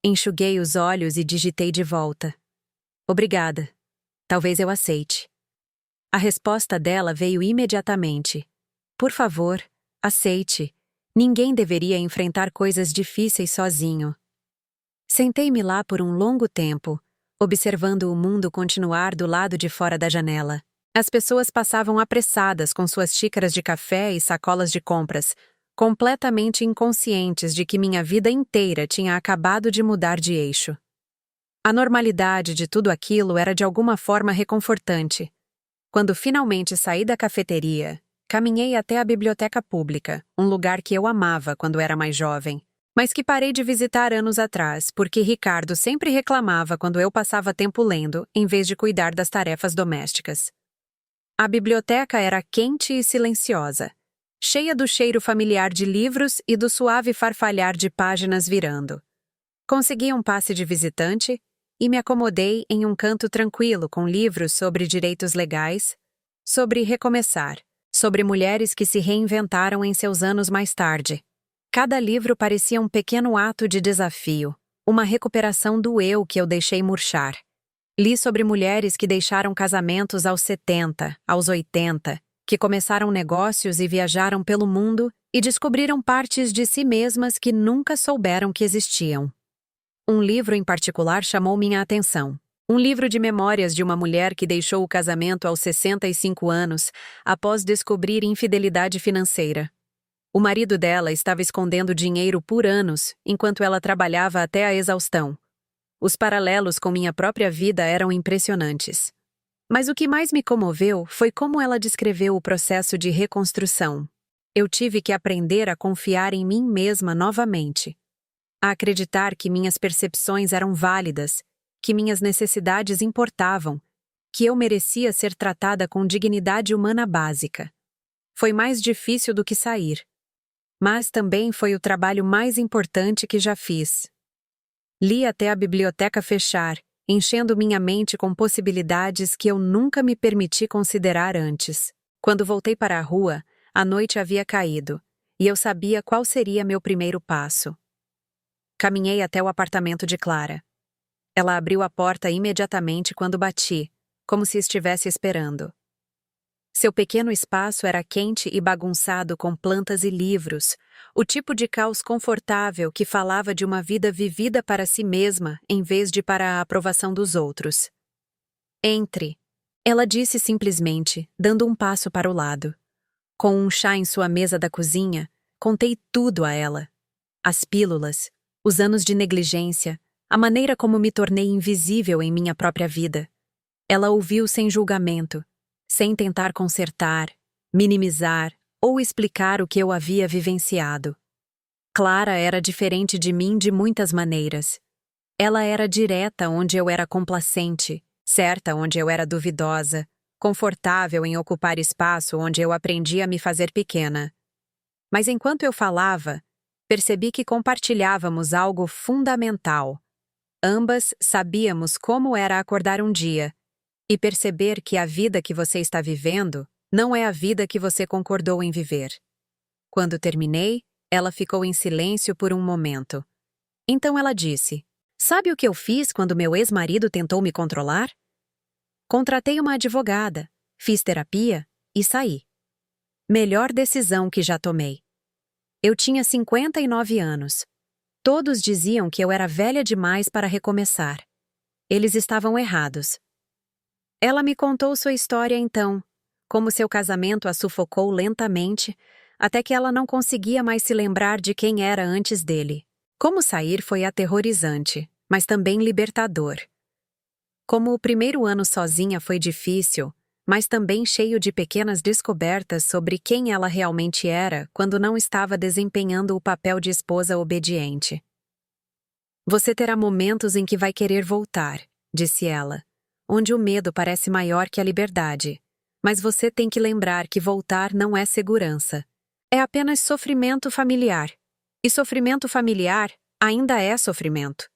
Enxuguei os olhos e digitei de volta. Obrigada. Talvez eu aceite. A resposta dela veio imediatamente. Por favor, aceite. Ninguém deveria enfrentar coisas difíceis sozinho. Sentei-me lá por um longo tempo, observando o mundo continuar do lado de fora da janela. As pessoas passavam apressadas com suas xícaras de café e sacolas de compras, completamente inconscientes de que minha vida inteira tinha acabado de mudar de eixo. A normalidade de tudo aquilo era de alguma forma reconfortante. Quando finalmente saí da cafeteria, caminhei até a biblioteca pública, um lugar que eu amava quando era mais jovem, mas que parei de visitar anos atrás porque Ricardo sempre reclamava quando eu passava tempo lendo em vez de cuidar das tarefas domésticas. A biblioteca era quente e silenciosa, cheia do cheiro familiar de livros e do suave farfalhar de páginas virando. Consegui um passe de visitante e me acomodei em um canto tranquilo com livros sobre direitos legais, sobre recomeçar, sobre mulheres que se reinventaram em seus anos mais tarde. Cada livro parecia um pequeno ato de desafio, uma recuperação do eu que eu deixei murchar. Li sobre mulheres que deixaram casamentos aos 70, aos 80, que começaram negócios e viajaram pelo mundo e descobriram partes de si mesmas que nunca souberam que existiam. Um livro em particular chamou minha atenção. Um livro de memórias de uma mulher que deixou o casamento aos 65 anos após descobrir infidelidade financeira. O marido dela estava escondendo dinheiro por anos enquanto ela trabalhava até a exaustão. Os paralelos com minha própria vida eram impressionantes. Mas o que mais me comoveu foi como ela descreveu o processo de reconstrução. Eu tive que aprender a confiar em mim mesma novamente, a acreditar que minhas percepções eram válidas, que minhas necessidades importavam, que eu merecia ser tratada com dignidade humana básica. Foi mais difícil do que sair. mas também foi o trabalho mais importante que já fiz. Li até a biblioteca fechar, enchendo minha mente com possibilidades que eu nunca me permiti considerar antes. Quando voltei para a rua, a noite havia caído, e eu sabia qual seria meu primeiro passo. Caminhei até o apartamento de Clara. Ela abriu a porta imediatamente quando bati, como se estivesse esperando. Seu pequeno espaço era quente e bagunçado com plantas e livros, o tipo de caos confortável que falava de uma vida vivida para si mesma em vez de para a aprovação dos outros. Entre, ela disse simplesmente, dando um passo para o lado. Com um chá em sua mesa da cozinha, contei tudo a ela. As pílulas, os anos de negligência, a maneira como me tornei invisível em minha própria vida. Ela ouviu sem julgamento, sem tentar consertar, minimizar ou explicar o que eu havia vivenciado. Clara era diferente de mim de muitas maneiras. Ela era direta onde eu era complacente, certa onde eu era duvidosa, confortável em ocupar espaço onde eu aprendi a me fazer pequena. Mas enquanto eu falava, percebi que compartilhávamos algo fundamental. Ambas sabíamos como era acordar um dia e perceber que a vida que você está vivendo não é a vida que você concordou em viver. Quando terminei, ela ficou em silêncio por um momento. Então ela disse: "Sabe o que eu fiz quando meu ex-marido tentou me controlar? Contratei uma advogada, fiz terapia e saí. Melhor decisão que já tomei. Eu tinha 59 anos. Todos diziam que eu era velha demais para recomeçar. Eles estavam errados." Ela me contou sua história então, como seu casamento a sufocou lentamente, até que ela não conseguia mais se lembrar de quem era antes dele. Como sair foi aterrorizante, mas também libertador. Como o primeiro ano sozinha foi difícil, mas também cheio de pequenas descobertas sobre quem ela realmente era quando não estava desempenhando o papel de esposa obediente. "Você terá momentos em que vai querer voltar", disse ela, "onde o medo parece maior que a liberdade. Mas você tem que lembrar que voltar não é segurança. É apenas sofrimento familiar. E sofrimento familiar ainda é sofrimento."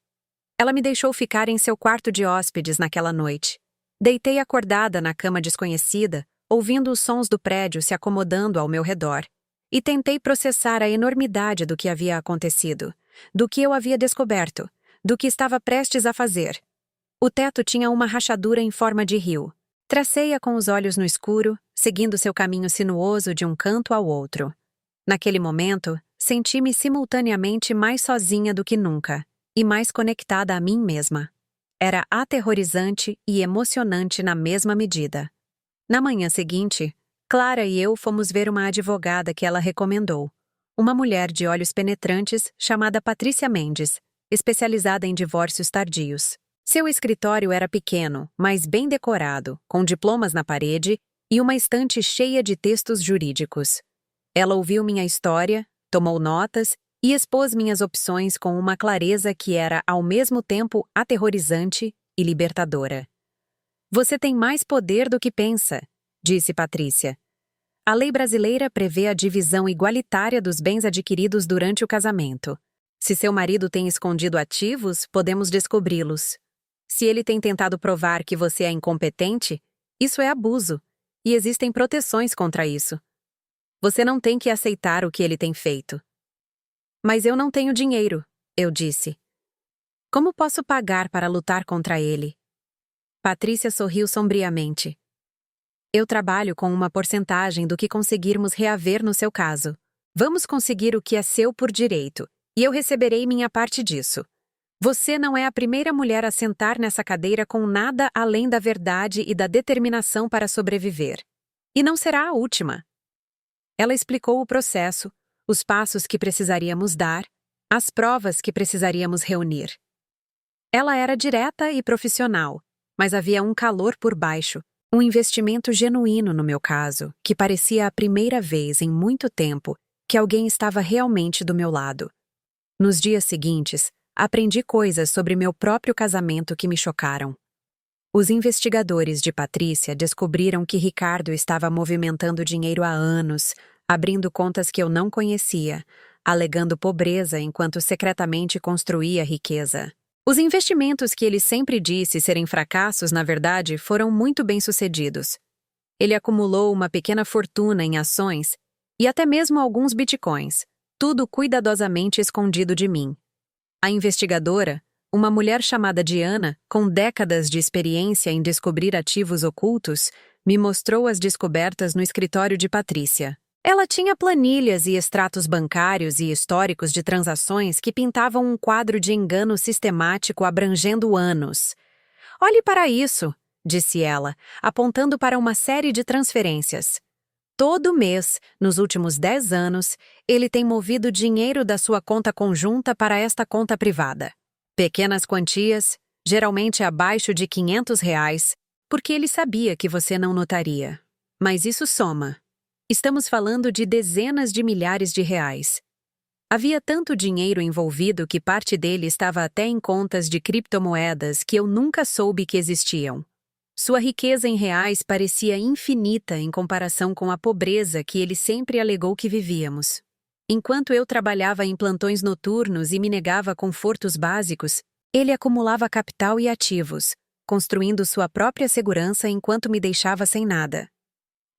Ela me deixou ficar em seu quarto de hóspedes naquela noite. Deitei acordada na cama desconhecida, ouvindo os sons do prédio se acomodando ao meu redor. E tentei processar a enormidade do que havia acontecido, do que eu havia descoberto, do que estava prestes a fazer. O teto tinha uma rachadura em forma de rio. Tracei-a com os olhos no escuro, seguindo seu caminho sinuoso de um canto ao outro. Naquele momento, senti-me simultaneamente mais sozinha do que nunca, e mais conectada a mim mesma. Era aterrorizante e emocionante na mesma medida. Na manhã seguinte, Clara e eu fomos ver uma advogada que ela recomendou, uma mulher de olhos penetrantes chamada Patrícia Mendes, especializada em divórcios tardios. Seu escritório era pequeno, mas bem decorado, com diplomas na parede e uma estante cheia de textos jurídicos. Ela ouviu minha história, tomou notas e expôs minhas opções com uma clareza que era ao mesmo tempo aterrorizante e libertadora. "Você tem mais poder do que pensa", disse Patrícia. "A lei brasileira prevê a divisão igualitária dos bens adquiridos durante o casamento. Se seu marido tem escondido ativos, podemos descobri-los. Se ele tem tentado provar que você é incompetente, isso é abuso, e existem proteções contra isso. Você não tem que aceitar o que ele tem feito." "Mas eu não tenho dinheiro", eu disse. "Como posso pagar para lutar contra ele?" Patrícia sorriu sombriamente. "Eu trabalho com uma porcentagem do que conseguirmos reaver no seu caso. Vamos conseguir o que é seu por direito, e eu receberei minha parte disso. Você não é a primeira mulher a sentar nessa cadeira com nada além da verdade e da determinação para sobreviver. E não será a última." Ela explicou o processo, os passos que precisaríamos dar, as provas que precisaríamos reunir. Ela era direta e profissional, mas havia um calor por baixo, um investimento genuíno no meu caso, que parecia a primeira vez em muito tempo que alguém estava realmente do meu lado. Nos dias seguintes, aprendi coisas sobre meu próprio casamento que me chocaram. Os investigadores de Patrícia descobriram que Ricardo estava movimentando dinheiro há anos, abrindo contas que eu não conhecia, alegando pobreza enquanto secretamente construía riqueza. Os investimentos que ele sempre disse serem fracassos, na verdade, foram muito bem-sucedidos. Ele acumulou uma pequena fortuna em ações e até mesmo alguns bitcoins, tudo cuidadosamente escondido de mim. A investigadora, uma mulher chamada Diana, com décadas de experiência em descobrir ativos ocultos, me mostrou as descobertas no escritório de Patrícia. Ela tinha planilhas e extratos bancários e históricos de transações que pintavam um quadro de engano sistemático abrangendo anos. "Olhe para isso", disse ela, apontando para uma série de transferências. Todo mês, nos últimos 10 anos, ele tem movido dinheiro da sua conta conjunta para esta conta privada. Pequenas quantias, geralmente abaixo de R$ 500, porque ele sabia que você não notaria. Mas isso soma. Estamos falando de dezenas de milhares de reais. Havia tanto dinheiro envolvido que parte dele estava até em contas de criptomoedas que eu nunca soube que existiam. Sua riqueza em reais parecia infinita em comparação com a pobreza que ele sempre alegou que vivíamos. Enquanto eu trabalhava em plantões noturnos e me negava a confortos básicos, ele acumulava capital e ativos, construindo sua própria segurança enquanto me deixava sem nada.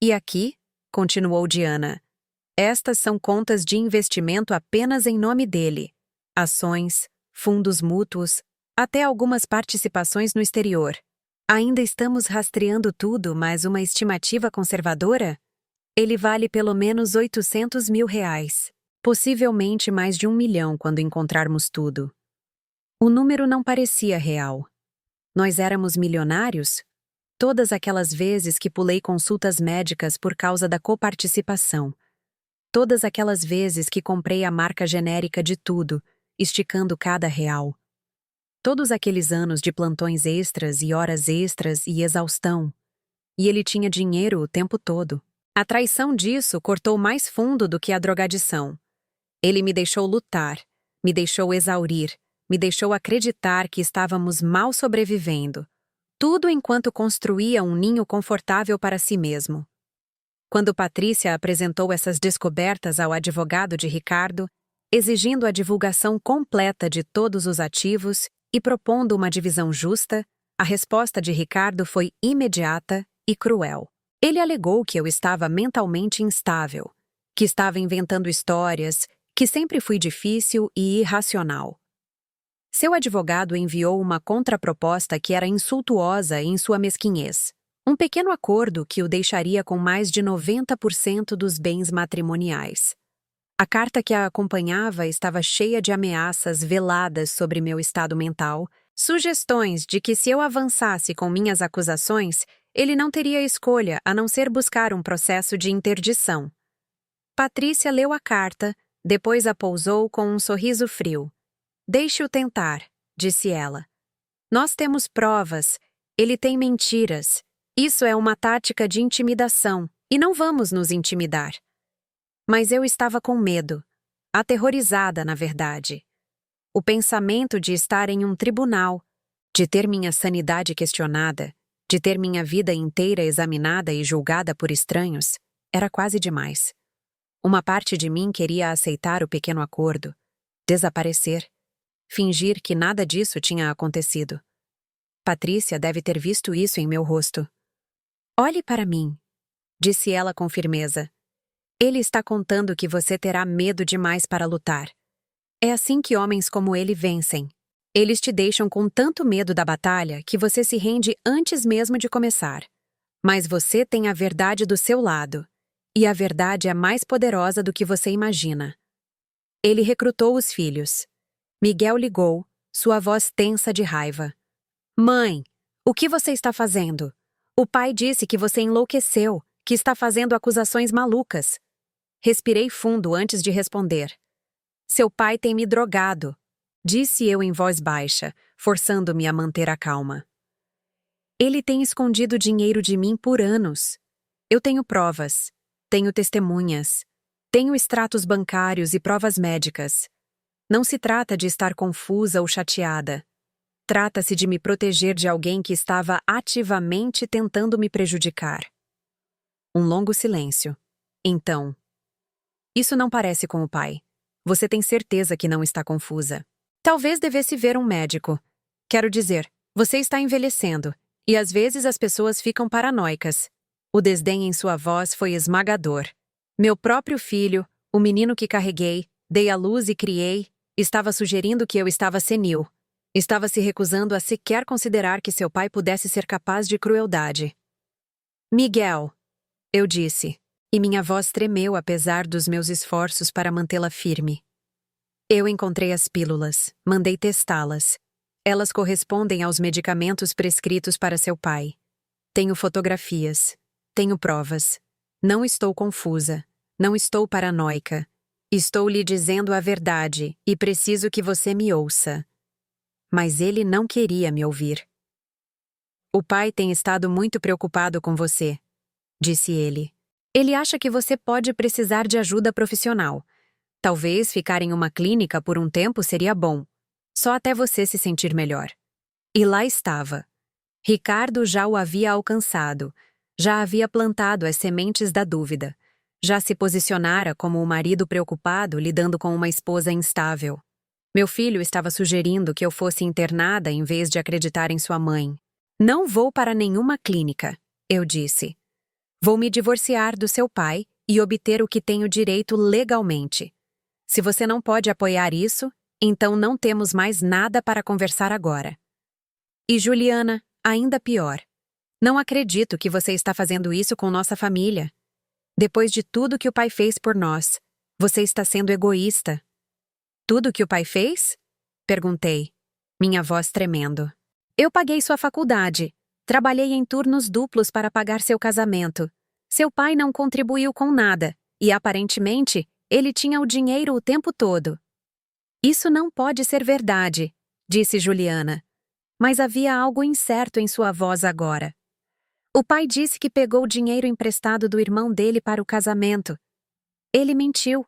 "E aqui", continuou Diana, "estas são contas de investimento apenas em nome dele. Ações, fundos mútuos, até algumas participações no exterior. Ainda estamos rastreando tudo, mas uma estimativa conservadora? Ele vale pelo menos R$ 800 mil. Possivelmente mais de 1 milhão quando encontrarmos tudo." O número não parecia real. Nós éramos milionários? Todas aquelas vezes que pulei consultas médicas por causa da coparticipação. Todas aquelas vezes que comprei a marca genérica de tudo, esticando cada real. Todos aqueles anos de plantões extras e horas extras e exaustão. E ele tinha dinheiro o tempo todo. A traição disso cortou mais fundo do que a drogadição. Ele me deixou lutar, me deixou exaurir, me deixou acreditar que estávamos mal sobrevivendo. Tudo enquanto construía um ninho confortável para si mesmo. Quando Patrícia apresentou essas descobertas ao advogado de Ricardo, exigindo a divulgação completa de todos os ativos e propondo uma divisão justa, a resposta de Ricardo foi imediata e cruel. Ele alegou que eu estava mentalmente instável, que estava inventando histórias, que sempre fui difícil e irracional. Seu advogado enviou uma contraproposta que era insultuosa em sua mesquinhez. Um pequeno acordo que o deixaria com mais de 90% dos bens matrimoniais. A carta que a acompanhava estava cheia de ameaças veladas sobre meu estado mental, sugestões de que se eu avançasse com minhas acusações, ele não teria escolha a não ser buscar um processo de interdição. Patrícia leu a carta, depois a pousou com um sorriso frio. "Deixe-o tentar", disse ela. "Nós temos provas, ele tem mentiras. Isso é uma tática de intimidação, e não vamos nos intimidar." Mas eu estava com medo, aterrorizada, na verdade. O pensamento de estar em um tribunal, de ter minha sanidade questionada, de ter minha vida inteira examinada e julgada por estranhos, era quase demais. Uma parte de mim queria aceitar o pequeno acordo, desaparecer, fingir que nada disso tinha acontecido. Patrícia deve ter visto isso em meu rosto. "Olhe para mim", disse ela com firmeza. "Ele está contando que você terá medo demais para lutar. É assim que homens como ele vencem. Eles te deixam com tanto medo da batalha que você se rende antes mesmo de começar. Mas você tem a verdade do seu lado. E a verdade é mais poderosa do que você imagina." Ele recrutou os filhos. Miguel ligou, sua voz tensa de raiva. "Mãe, o que você está fazendo? O pai disse que você enlouqueceu, que está fazendo acusações malucas." Respirei fundo antes de responder. "Seu pai tem me drogado", disse eu em voz baixa, forçando-me a manter a calma. "Ele tem escondido dinheiro de mim por anos. Eu tenho provas, tenho testemunhas, tenho extratos bancários e provas médicas. Não se trata de estar confusa ou chateada. Trata-se de me proteger de alguém que estava ativamente tentando me prejudicar." Um longo silêncio. Então, Isso não parece com o pai. Você tem certeza que não está confusa. Talvez devesse ver um médico. Quero dizer, você está envelhecendo, e às vezes as pessoas ficam paranoicas. O desdém em sua voz foi esmagador. Meu próprio filho, o menino que carreguei, dei à luz e criei, estava sugerindo que eu estava senil. Estava se recusando a sequer considerar que seu pai pudesse ser capaz de crueldade. Miguel, eu disse, e minha voz tremeu apesar dos meus esforços para mantê-la firme. Eu encontrei as pílulas, mandei testá-las. Elas correspondem aos medicamentos prescritos para seu pai. Tenho fotografias. Tenho provas. Não estou confusa. Não estou paranoica. Estou lhe dizendo a verdade e preciso que você me ouça. Mas ele não queria me ouvir. O pai tem estado muito preocupado com você, disse ele. Ele acha que você pode precisar de ajuda profissional. Talvez ficar em uma clínica por um tempo seria bom, só até você se sentir melhor. E lá estava. Ricardo já o havia alcançado, já havia plantado as sementes da dúvida, já se posicionara como o marido preocupado lidando com uma esposa instável. Meu filho estava sugerindo que eu fosse internada em vez de acreditar em sua mãe. Não vou para nenhuma clínica, eu disse. Vou me divorciar do seu pai e obter o que tenho direito legalmente. Se você não pode apoiar isso, então não temos mais nada para conversar agora. E Juliana, ainda pior. Não acredito que você está fazendo isso com nossa família. Depois de tudo que o pai fez por nós, você está sendo egoísta. Tudo que o pai fez? Perguntei, minha voz tremendo. Eu paguei sua faculdade. Trabalhei em turnos duplos para pagar seu casamento. Seu pai não contribuiu com nada, e aparentemente, ele tinha o dinheiro o tempo todo. Isso não pode ser verdade, disse Juliana. Mas havia algo incerto em sua voz agora. O pai disse que pegou o dinheiro emprestado do irmão dele para o casamento. Ele mentiu,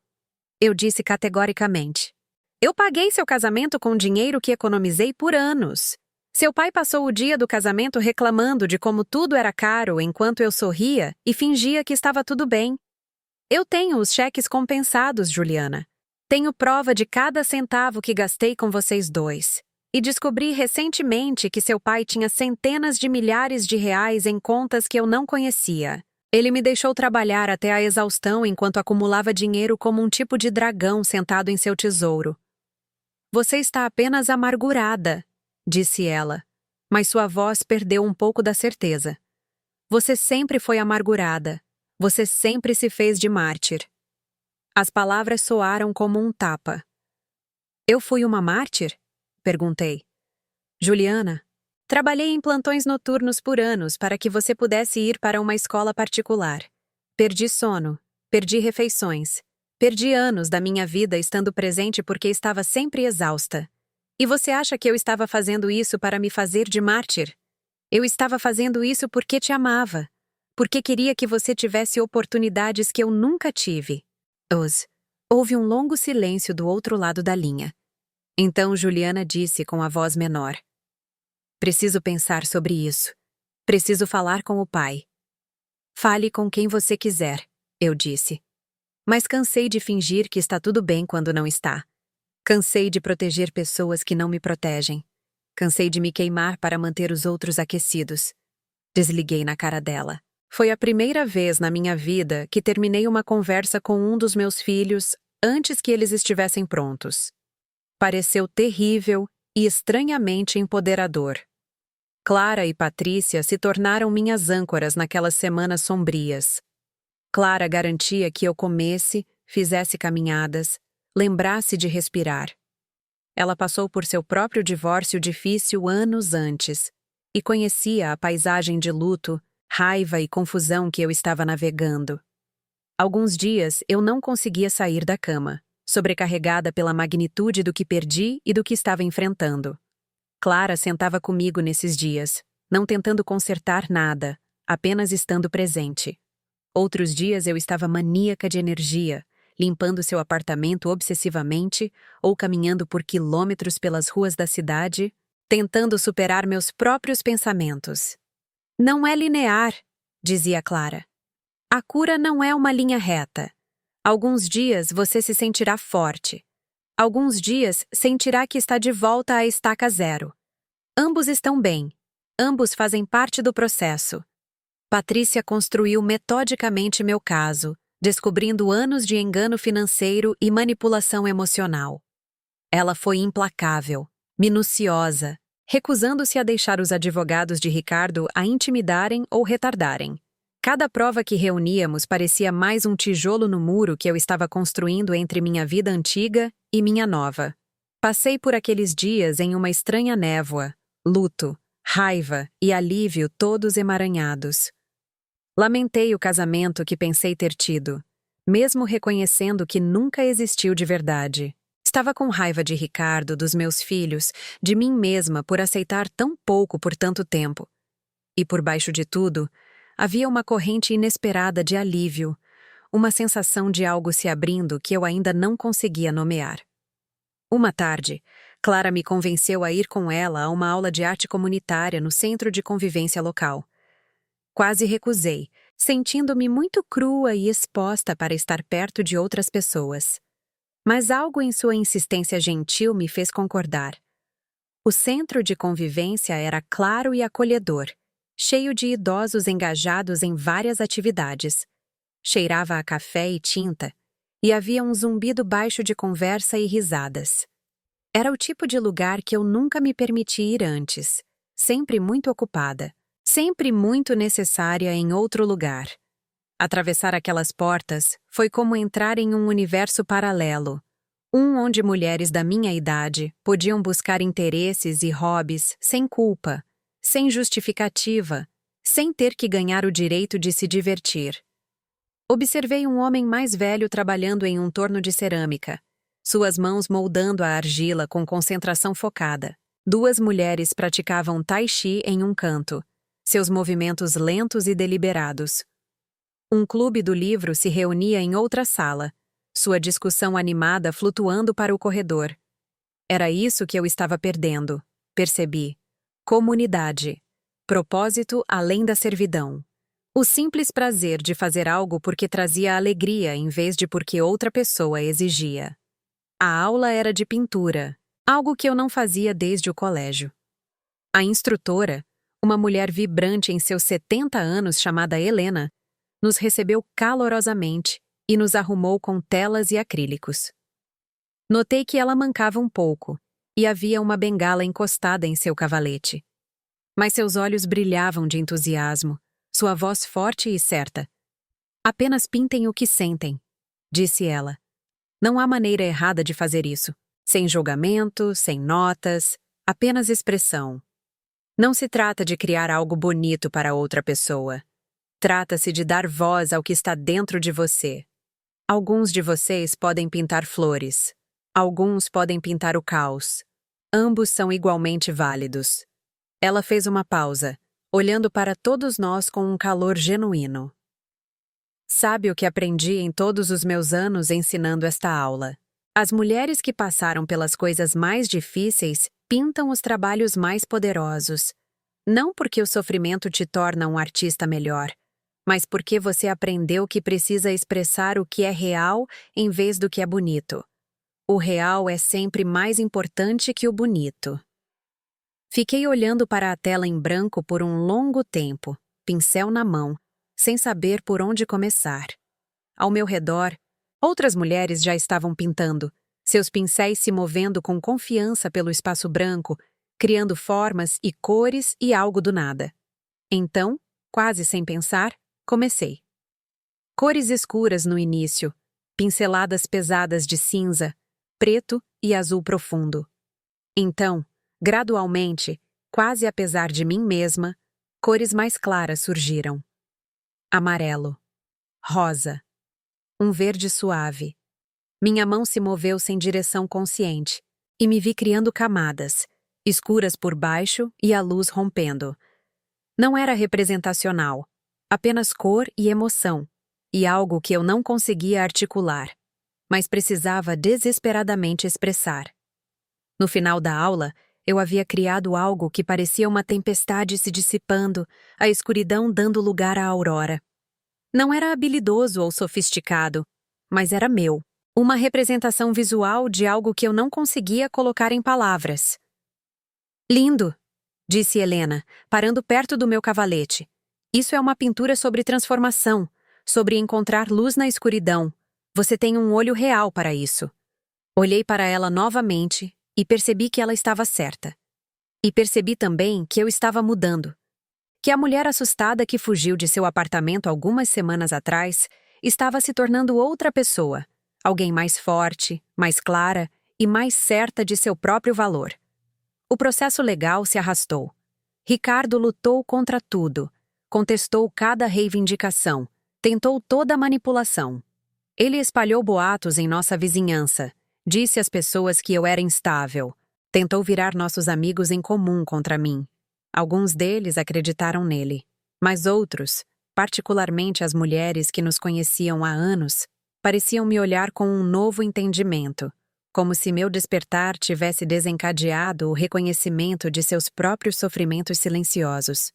eu disse categoricamente. Eu paguei seu casamento com dinheiro que economizei por anos. Seu pai passou o dia do casamento reclamando de como tudo era caro enquanto eu sorria e fingia que estava tudo bem. Eu tenho os cheques compensados, Juliana. Tenho prova de cada centavo que gastei com vocês dois. E descobri recentemente que seu pai tinha centenas de milhares de reais em contas que eu não conhecia. Ele me deixou trabalhar até a exaustão enquanto acumulava dinheiro como um tipo de dragão sentado em seu tesouro. Você está apenas amargurada, disse ela, mas sua voz perdeu um pouco da certeza. Você sempre foi amargurada. Você sempre se fez de mártir. As palavras soaram como um tapa. Eu fui uma mártir? Perguntei. Juliana, trabalhei em plantões noturnos por anos para que você pudesse ir para uma escola particular. Perdi sono, perdi refeições, perdi anos da minha vida estando presente porque estava sempre exausta. E você acha que eu estava fazendo isso para me fazer de mártir? Eu estava fazendo isso porque te amava, porque queria que você tivesse oportunidades que eu nunca tive. Houve um longo silêncio do outro lado da linha. Então Juliana disse com a voz menor. Preciso pensar sobre isso. Preciso falar com o pai. Fale com quem você quiser, eu disse. Mas cansei de fingir que está tudo bem quando não está. Cansei de proteger pessoas que não me protegem. Cansei de me queimar para manter os outros aquecidos. Desliguei na cara dela. Foi a primeira vez na minha vida que terminei uma conversa com um dos meus filhos antes que eles estivessem prontos. Pareceu terrível e estranhamente empoderador. Clara e Patrícia se tornaram minhas âncoras naquelas semanas sombrias. Clara garantia que eu comesse, fizesse caminhadas, lembrasse de respirar. Ela passou por seu próprio divórcio difícil anos antes e conhecia a paisagem de luto, raiva e confusão que eu estava navegando. Alguns dias eu não conseguia sair da cama, sobrecarregada pela magnitude do que perdi e do que estava enfrentando. Clara sentava comigo nesses dias, não tentando consertar nada, apenas estando presente. Outros dias eu estava maníaca de energia, limpando seu apartamento obsessivamente ou caminhando por quilômetros pelas ruas da cidade, tentando superar meus próprios pensamentos. Não é linear, dizia Clara. A cura não é uma linha reta. Alguns dias você se sentirá forte. Alguns dias sentirá que está de volta à estaca zero. Ambos estão bem. Ambos fazem parte do processo. Patrícia construiu metodicamente meu caso, descobrindo anos de engano financeiro e manipulação emocional. Ela foi implacável, minuciosa, recusando-se a deixar os advogados de Ricardo a intimidarem ou retardarem. Cada prova que reuníamos parecia mais um tijolo no muro que eu estava construindo entre minha vida antiga e minha nova. Passei por aqueles dias em uma estranha névoa, luto, raiva e alívio todos emaranhados. Lamentei o casamento que pensei ter tido, mesmo reconhecendo que nunca existiu de verdade. Estava com raiva de Ricardo, dos meus filhos, de mim mesma por aceitar tão pouco por tanto tempo. E por baixo de tudo, havia uma corrente inesperada de alívio, uma sensação de algo se abrindo que eu ainda não conseguia nomear. Uma tarde, Clara me convenceu a ir com ela a uma aula de arte comunitária no centro de convivência local. Quase recusei, sentindo-me muito crua e exposta para estar perto de outras pessoas. Mas algo em sua insistência gentil me fez concordar. O centro de convivência era claro e acolhedor, cheio de idosos engajados em várias atividades. Cheirava a café e tinta, e havia um zumbido baixo de conversa e risadas. Era o tipo de lugar que eu nunca me permiti ir antes, sempre muito ocupada, sempre muito necessária em outro lugar. Atravessar aquelas portas foi como entrar em um universo paralelo, onde mulheres da minha idade podiam buscar interesses e hobbies sem culpa, sem justificativa, sem ter que ganhar o direito de se divertir. Observei um homem mais velho trabalhando em um torno de cerâmica, suas mãos moldando a argila com concentração focada. Duas mulheres praticavam tai chi em um canto, seus movimentos lentos e deliberados. Um clube do livro se reunia em outra sala, sua discussão animada flutuando para o corredor. Era isso que eu estava perdendo, percebi. Comunidade. Propósito além da servidão. O simples prazer de fazer algo porque trazia alegria em vez de porque outra pessoa exigia. A aula era de pintura, algo que eu não fazia desde o colégio. A instrutora, uma mulher vibrante em seus 70 anos chamada Helena, nos recebeu calorosamente e nos arrumou com telas e acrílicos. Notei que ela mancava um pouco e havia uma bengala encostada em seu cavalete. Mas seus olhos brilhavam de entusiasmo, sua voz forte e certa. Apenas pintem o que sentem, disse ela. Não há maneira errada de fazer isso. Sem julgamento, sem notas, apenas expressão. Não se trata de criar algo bonito para outra pessoa. Trata-se de dar voz ao que está dentro de você. Alguns de vocês podem pintar flores. Alguns podem pintar o caos. Ambos são igualmente válidos. Ela fez uma pausa, olhando para todos nós com um calor genuíno. Sabe o que aprendi em todos os meus anos ensinando esta aula? As mulheres que passaram pelas coisas mais difíceis pintam os trabalhos mais poderosos. Não porque o sofrimento te torna um artista melhor, mas porque você aprendeu que precisa expressar o que é real em vez do que é bonito. O real é sempre mais importante que o bonito. Fiquei olhando para a tela em branco por um longo tempo, pincel na mão, sem saber por onde começar. Ao meu redor, outras mulheres já estavam pintando, seus pincéis se movendo com confiança pelo espaço branco, criando formas e cores e algo do nada. Então, quase sem pensar, comecei. Cores escuras no início, pinceladas pesadas de cinza, preto e azul profundo. Então, gradualmente, quase apesar de mim mesma, cores mais claras surgiram. Amarelo. Rosa. Um verde suave. Minha mão se moveu sem direção consciente, e me vi criando camadas, escuras por baixo e a luz rompendo. Não era representacional, apenas cor e emoção, e algo que eu não conseguia articular, mas precisava desesperadamente expressar. No final da aula, eu havia criado algo que parecia uma tempestade se dissipando, a escuridão dando lugar à aurora. Não era habilidoso ou sofisticado, mas era meu. Uma representação visual de algo que eu não conseguia colocar em palavras. Lindo, disse Helena, parando perto do meu cavalete. Isso é uma pintura sobre transformação, sobre encontrar luz na escuridão. Você tem um olho real para isso. Olhei para ela novamente e percebi que ela estava certa. E percebi também que eu estava mudando. Que a mulher assustada que fugiu de seu apartamento algumas semanas atrás estava se tornando outra pessoa, alguém mais forte, mais clara e mais certa de seu próprio valor. O processo legal se arrastou. Ricardo lutou contra tudo, contestou cada reivindicação, tentou toda a manipulação. Ele espalhou boatos em nossa vizinhança, disse às pessoas que eu era instável, tentou virar nossos amigos em comum contra mim. Alguns deles acreditaram nele, mas outros, particularmente as mulheres que nos conheciam há anos, pareciam me olhar com um novo entendimento, como se meu despertar tivesse desencadeado o reconhecimento de seus próprios sofrimentos silenciosos.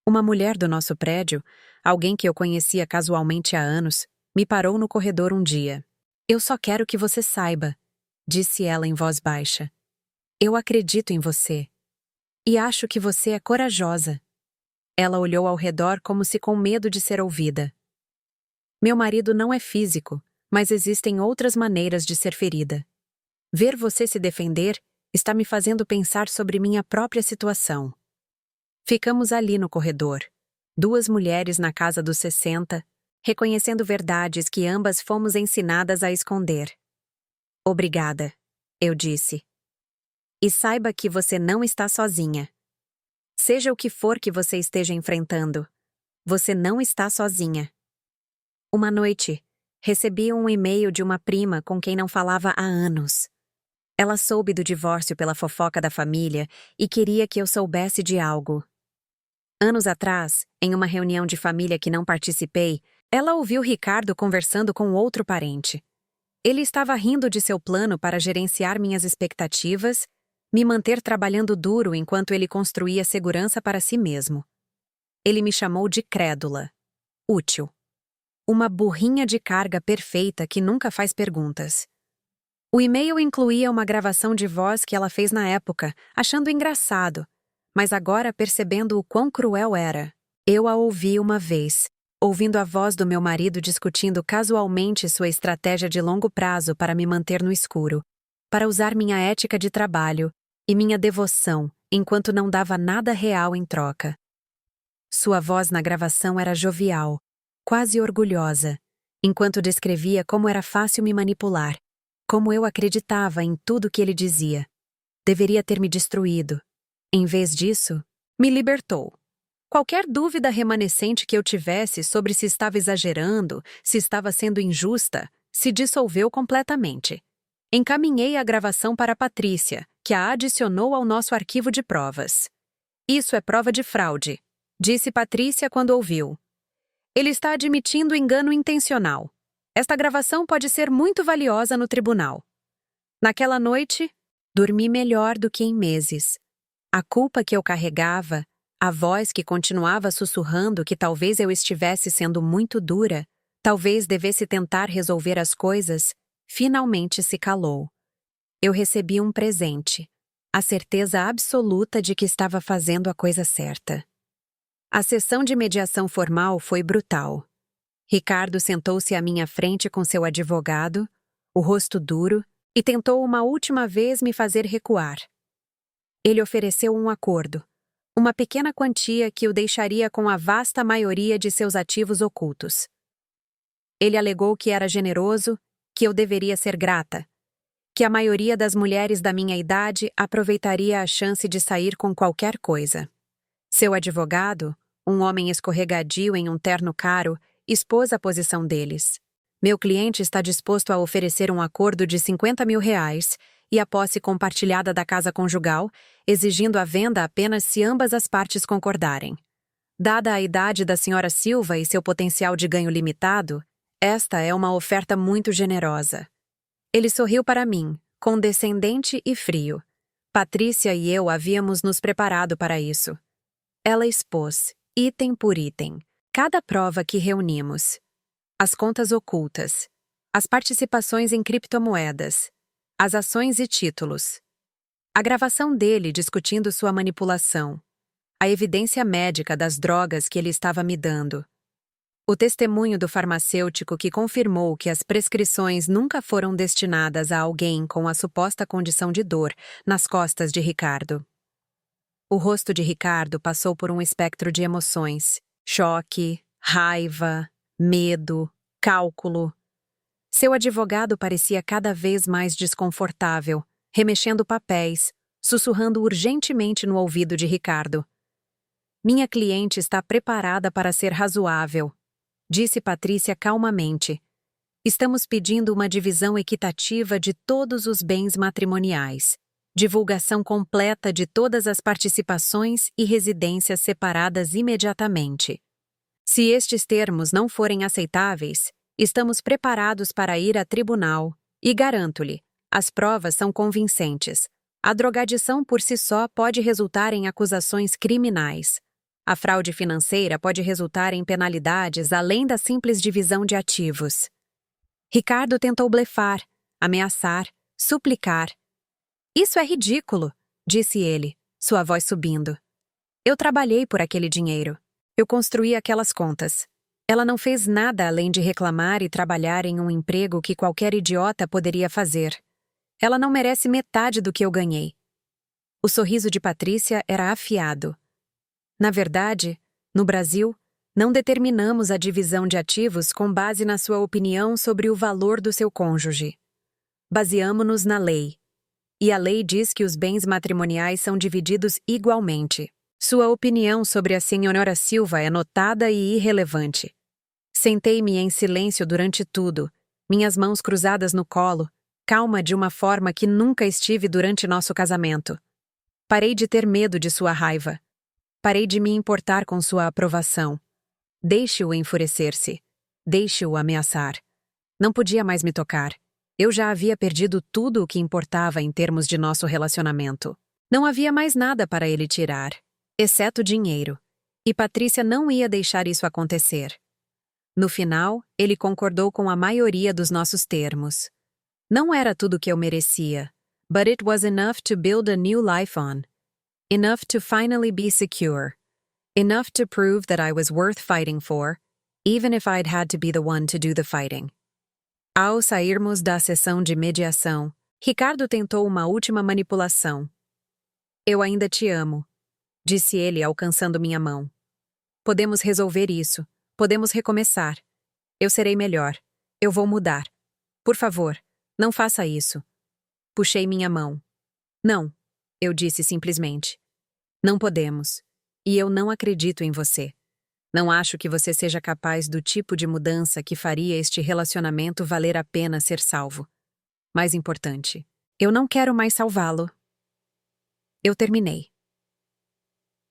Uma mulher do nosso prédio, alguém que eu conhecia casualmente há anos, me parou no corredor um dia. "Eu só quero que você saiba", disse ela em voz baixa. "Eu acredito em você. E acho que você é corajosa." Ela olhou ao redor como se com medo de ser ouvida. "Meu marido não é físico, mas existem outras maneiras de ser ferida. Ver você se defender está me fazendo pensar sobre minha própria situação." Ficamos ali no corredor, duas mulheres na casa dos 60, reconhecendo verdades que ambas fomos ensinadas a esconder. "Obrigada", eu disse. "E saiba que você não está sozinha. Seja o que for que você esteja enfrentando, você não está sozinha." Uma noite, recebi um e-mail de uma prima com quem não falava há anos. Ela soube do divórcio pela fofoca da família e queria que eu soubesse de algo. Anos atrás, em uma reunião de família que não participei, ela ouviu Ricardo conversando com outro parente. Ele estava rindo de seu plano para gerenciar minhas expectativas, me manter trabalhando duro enquanto ele construía segurança para si mesmo. Ele me chamou de crédula. Útil. Uma burrinha de carga perfeita que nunca faz perguntas. O e-mail incluía uma gravação de voz que ela fez na época, achando engraçado, mas agora percebendo o quão cruel era. Eu a ouvi uma vez, ouvindo a voz do meu marido discutindo casualmente sua estratégia de longo prazo para me manter no escuro, para usar minha ética de trabalho e minha devoção enquanto não dava nada real em troca. Sua voz na gravação era jovial, quase orgulhosa, enquanto descrevia como era fácil me manipular, como eu acreditava em tudo que ele dizia. Deveria ter me destruído. Em vez disso, me libertou. Qualquer dúvida remanescente que eu tivesse sobre se estava exagerando, se estava sendo injusta, se dissolveu completamente. Encaminhei a gravação para Patrícia, que a adicionou ao nosso arquivo de provas. "Isso é prova de fraude", disse Patrícia quando ouviu. "Ele está admitindo engano intencional. Esta gravação pode ser muito valiosa no tribunal." Naquela noite, dormi melhor do que em meses. A culpa que eu carregava, a voz que continuava sussurrando que talvez eu estivesse sendo muito dura, talvez devesse tentar resolver as coisas, finalmente se calou. Eu recebi um presente, a certeza absoluta de que estava fazendo a coisa certa. A sessão de mediação formal foi brutal. Ricardo sentou-se à minha frente com seu advogado, o rosto duro, e tentou uma última vez me fazer recuar. Ele ofereceu um acordo, uma pequena quantia que o deixaria com a vasta maioria de seus ativos ocultos. Ele alegou que era generoso, que eu deveria ser grata, que a maioria das mulheres da minha idade aproveitaria a chance de sair com qualquer coisa. Seu advogado, um homem escorregadio em um terno caro, expôs a posição deles. "Meu cliente está disposto a oferecer um acordo de R$ 50.000 e a posse compartilhada da casa conjugal, exigindo a venda apenas se ambas as partes concordarem. Dada a idade da senhora Silva e seu potencial de ganho limitado, esta é uma oferta muito generosa." Ele sorriu para mim, condescendente e frio. Patrícia e eu havíamos nos preparado para isso. Ela expôs, item por item, cada prova que reunimos. As contas ocultas, as participações em criptomoedas, as ações e títulos. A gravação dele discutindo sua manipulação, a evidência médica das drogas que ele estava me dando. O testemunho do farmacêutico que confirmou que as prescrições nunca foram destinadas a alguém com a suposta condição de dor nas costas de Ricardo. O rosto de Ricardo passou por um espectro de emoções: choque, raiva, medo, cálculo. Seu advogado parecia cada vez mais desconfortável, remexendo papéis, sussurrando urgentemente no ouvido de Ricardo. Minha cliente está preparada para ser razoável, disse Patrícia calmamente. Estamos pedindo uma divisão equitativa de todos os bens matrimoniais, divulgação completa de todas as participações e residências separadas imediatamente. Se estes termos não forem aceitáveis, estamos preparados para ir a tribunal e garanto-lhe, as provas são convincentes. A drogadição por si só pode resultar em acusações criminais. A fraude financeira pode resultar em penalidades além da simples divisão de ativos. Ricardo tentou blefar, ameaçar, suplicar. Isso é ridículo, disse ele, sua voz subindo. Eu trabalhei por aquele dinheiro. Eu construí aquelas contas. Ela não fez nada além de reclamar e trabalhar em um emprego que qualquer idiota poderia fazer. Ela não merece metade do que eu ganhei. O sorriso de Patrícia era afiado. Na verdade, no Brasil, não determinamos a divisão de ativos com base na sua opinião sobre o valor do seu cônjuge. Baseamo-nos na lei. E a lei diz que os bens matrimoniais são divididos igualmente. Sua opinião sobre a senhora Silva é notada e irrelevante. Sentei-me em silêncio durante tudo, minhas mãos cruzadas no colo, calma de uma forma que nunca estive durante nosso casamento. Parei de ter medo de sua raiva. Parei de me importar com sua aprovação. Deixe-o enfurecer-se. Deixe-o ameaçar. Não podia mais me tocar. Eu já havia perdido tudo o que importava em termos de nosso relacionamento. Não havia mais nada para ele tirar, exceto dinheiro. E Patrícia não ia deixar isso acontecer. No final, ele concordou com a maioria dos nossos termos. Não era tudo o que eu merecia, but it was enough to build a new life on. Enough to finally be secure. Enough to prove that I was worth fighting for, even if I'd had to be the one to do the fighting. Ao sairmos da sessão de mediação, Ricardo tentou uma última manipulação. Eu ainda te amo, disse ele alcançando minha mão. Podemos resolver isso. Podemos recomeçar. Eu serei melhor. Eu vou mudar. Por favor, não faça isso. Puxei minha mão. Não, eu disse simplesmente. Não podemos. E eu não acredito em você. Não acho que você seja capaz do tipo de mudança que faria este relacionamento valer a pena ser salvo. Mais importante, eu não quero mais salvá-lo. Eu terminei.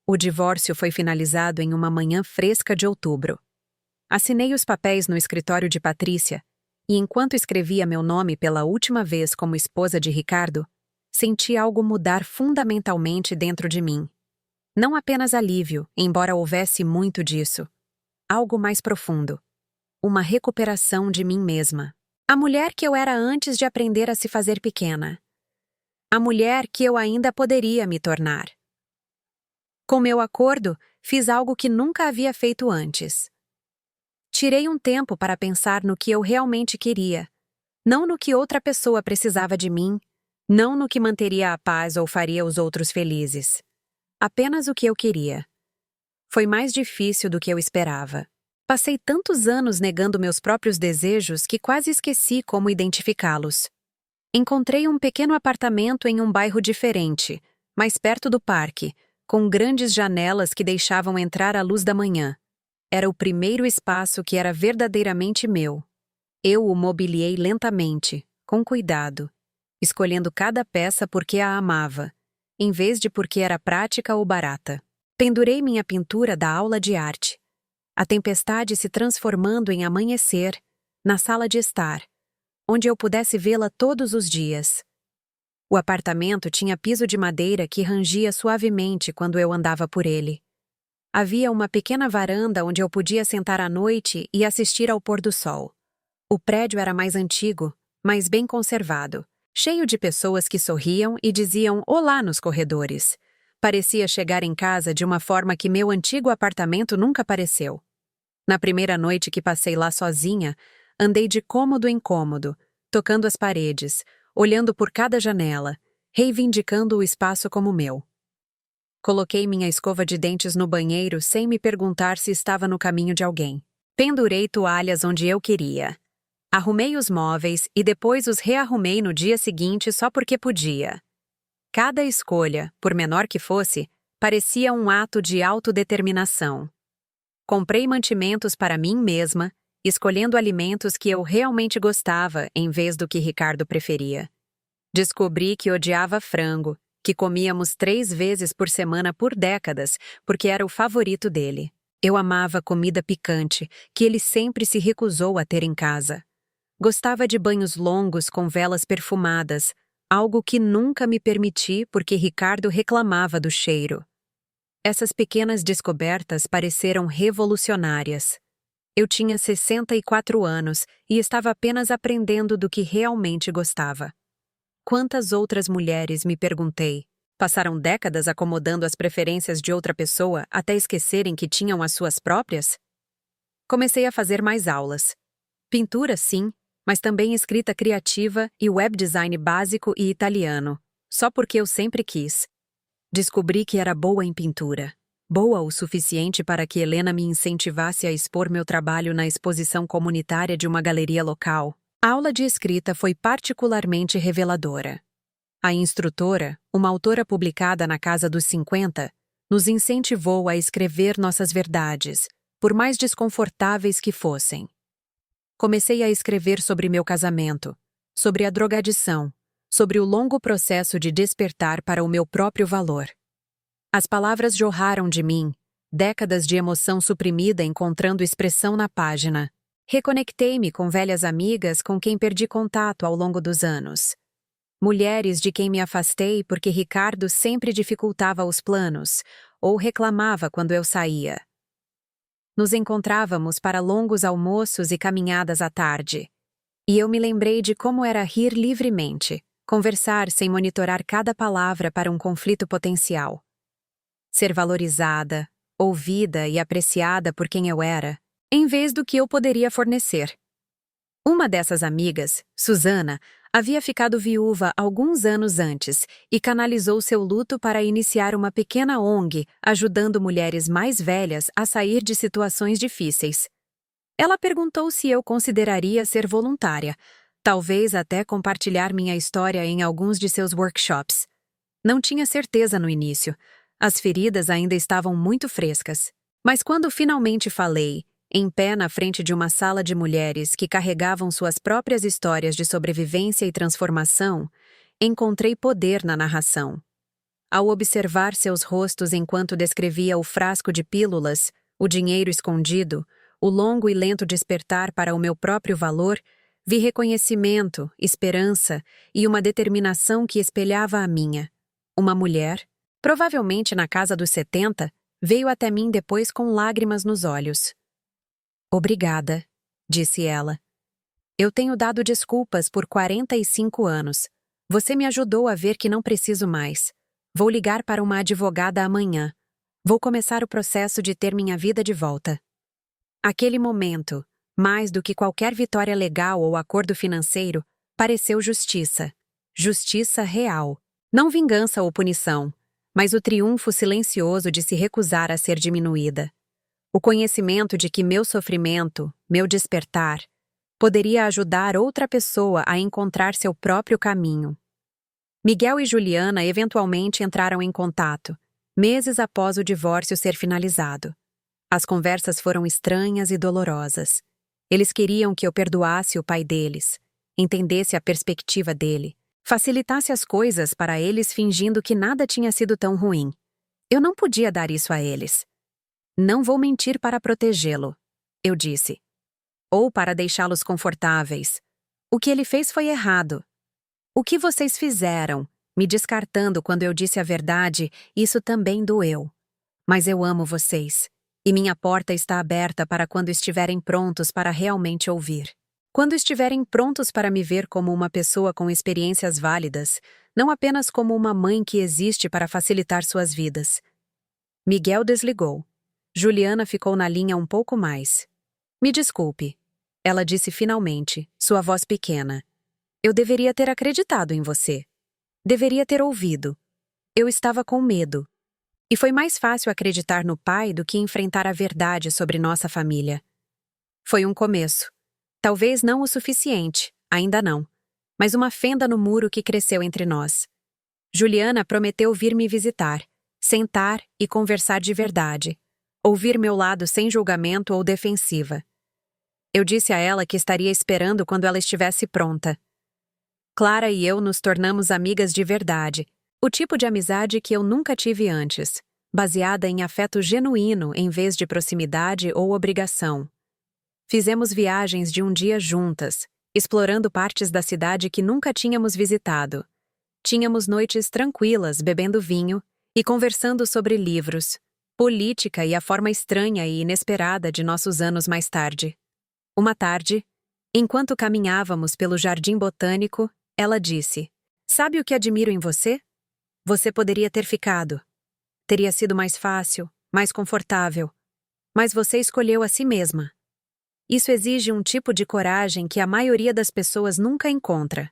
O divórcio foi finalizado em uma manhã fresca de outubro. Assinei os papéis no escritório de Patrícia e, enquanto escrevia meu nome pela última vez como esposa de Ricardo, senti algo mudar fundamentalmente dentro de mim. Não apenas alívio, embora houvesse muito disso. Algo mais profundo. Uma recuperação de mim mesma. A mulher que eu era antes de aprender a se fazer pequena. A mulher que eu ainda poderia me tornar. Com meu acordo, fiz algo que nunca havia feito antes. Tirei um tempo para pensar no que eu realmente queria, não no que outra pessoa precisava de mim, não no que manteria a paz ou faria os outros felizes. Apenas o que eu queria. Foi mais difícil do que eu esperava. Passei tantos anos negando meus próprios desejos que quase esqueci como identificá-los. Encontrei um pequeno apartamento em um bairro diferente, mais perto do parque, com grandes janelas que deixavam entrar a luz da manhã. Era o primeiro espaço que era verdadeiramente meu. Eu o mobiliei lentamente, com cuidado, escolhendo cada peça porque a amava, em vez de porque era prática ou barata. Pendurei minha pintura da aula de arte. A tempestade se transformando em amanhecer, na sala de estar, onde eu pudesse vê-la todos os dias. O apartamento tinha piso de madeira que rangia suavemente quando eu andava por ele. Havia uma pequena varanda onde eu podia sentar à noite e assistir ao pôr do sol. O prédio era mais antigo, mas bem conservado, cheio de pessoas que sorriam e diziam olá nos corredores. Parecia chegar em casa de uma forma que meu antigo apartamento nunca apareceu. Na primeira noite que passei lá sozinha, andei de cômodo em cômodo, tocando as paredes, olhando por cada janela, reivindicando o espaço como meu. Coloquei minha escova de dentes no banheiro sem me perguntar se estava no caminho de alguém. Pendurei toalhas onde eu queria. Arrumei os móveis e depois os rearrumei no dia seguinte só porque podia. Cada escolha, por menor que fosse, parecia um ato de autodeterminação. Comprei mantimentos para mim mesma, escolhendo alimentos que eu realmente gostava em vez do que Ricardo preferia. Descobri que odiava frango, que comíamos 3 vezes por semana por décadas, porque era o favorito dele. Eu amava comida picante, que ele sempre se recusou a ter em casa. Gostava de banhos longos com velas perfumadas, algo que nunca me permiti porque Ricardo reclamava do cheiro. Essas pequenas descobertas pareceram revolucionárias. Eu tinha 64 anos e estava apenas aprendendo do que realmente gostava. Quantas outras mulheres, me perguntei, passaram décadas acomodando as preferências de outra pessoa até esquecerem que tinham as suas próprias? Comecei a fazer mais aulas. Pintura, sim, mas também escrita criativa e web design básico e italiano, só porque eu sempre quis. Descobri que era boa em pintura. Boa o suficiente para que Helena me incentivasse a expor meu trabalho na exposição comunitária de uma galeria local. A aula de escrita foi particularmente reveladora. A instrutora, uma autora publicada na casa dos 50, nos incentivou a escrever nossas verdades, por mais desconfortáveis que fossem. Comecei a escrever sobre meu casamento, sobre a drogadição, sobre o longo processo de despertar para o meu próprio valor. As palavras jorraram de mim, décadas de emoção suprimida encontrando expressão na página. Reconectei-me com velhas amigas com quem perdi contato ao longo dos anos. Mulheres de quem me afastei porque Ricardo sempre dificultava os planos, ou reclamava quando eu saía. Nos encontrávamos para longos almoços e caminhadas à tarde. E eu me lembrei de como era rir livremente, conversar sem monitorar cada palavra para um conflito potencial. Ser valorizada, ouvida e apreciada por quem eu era, em vez do que eu poderia fornecer. Uma dessas amigas, Susana, havia ficado viúva alguns anos antes e canalizou seu luto para iniciar uma pequena ONG ajudando mulheres mais velhas a sair de situações difíceis. Ela perguntou se eu consideraria ser voluntária, talvez até compartilhar minha história em alguns de seus workshops. Não tinha certeza no início. As feridas ainda estavam muito frescas. Mas quando finalmente falei, em pé na frente de uma sala de mulheres que carregavam suas próprias histórias de sobrevivência e transformação, encontrei poder na narração. Ao observar seus rostos enquanto descrevia o frasco de pílulas, o dinheiro escondido, o longo e lento despertar para o meu próprio valor, vi reconhecimento, esperança e uma determinação que espelhava a minha. Uma mulher, provavelmente na casa dos 70, veio até mim depois com lágrimas nos olhos. Obrigada, disse ela. Eu tenho dado desculpas por 45 anos. Você me ajudou a ver que não preciso mais. Vou ligar para uma advogada amanhã. Vou começar o processo de ter minha vida de volta. Aquele momento, mais do que qualquer vitória legal ou acordo financeiro, pareceu justiça. Justiça real. Não vingança ou punição, mas o triunfo silencioso de se recusar a ser diminuída. O conhecimento de que meu sofrimento, meu despertar, poderia ajudar outra pessoa a encontrar seu próprio caminho. Miguel e Juliana eventualmente entraram em contato, meses após o divórcio ser finalizado. As conversas foram estranhas e dolorosas. Eles queriam que eu perdoasse o pai deles, entendesse a perspectiva dele, facilitasse as coisas para eles fingindo que nada tinha sido tão ruim. Eu não podia dar isso a eles. Não vou mentir para protegê-lo, eu disse. Ou para deixá-los confortáveis. O que ele fez foi errado. O que vocês fizeram, me descartando quando eu disse a verdade, isso também doeu. Mas eu amo vocês, e minha porta está aberta para quando estiverem prontos para realmente ouvir. Quando estiverem prontos para me ver como uma pessoa com experiências válidas, não apenas como uma mãe que existe para facilitar suas vidas. Miguel desligou. Juliana ficou na linha um pouco mais. Me desculpe. Ela disse finalmente, sua voz pequena. Eu deveria ter acreditado em você. Deveria ter ouvido. Eu estava com medo. E foi mais fácil acreditar no pai do que enfrentar a verdade sobre nossa família. Foi um começo. Talvez não o suficiente, ainda não. Mas uma fenda no muro que cresceu entre nós. Juliana prometeu vir me visitar, sentar e conversar de verdade. Ouvir meu lado sem julgamento ou defensiva. Eu disse a ela que estaria esperando quando ela estivesse pronta. Clara e eu nos tornamos amigas de verdade, o tipo de amizade que eu nunca tive antes, baseada em afeto genuíno em vez de proximidade ou obrigação. Fizemos viagens de um dia juntas, explorando partes da cidade que nunca tínhamos visitado. Tínhamos noites tranquilas bebendo vinho e conversando sobre livros, política e a forma estranha e inesperada de nossos anos mais tarde. Uma tarde, enquanto caminhávamos pelo jardim botânico, ela disse: "Sabe o que admiro em você? Você poderia ter ficado. Teria sido mais fácil, mais confortável. Mas você escolheu a si mesma. Isso exige um tipo de coragem que a maioria das pessoas nunca encontra."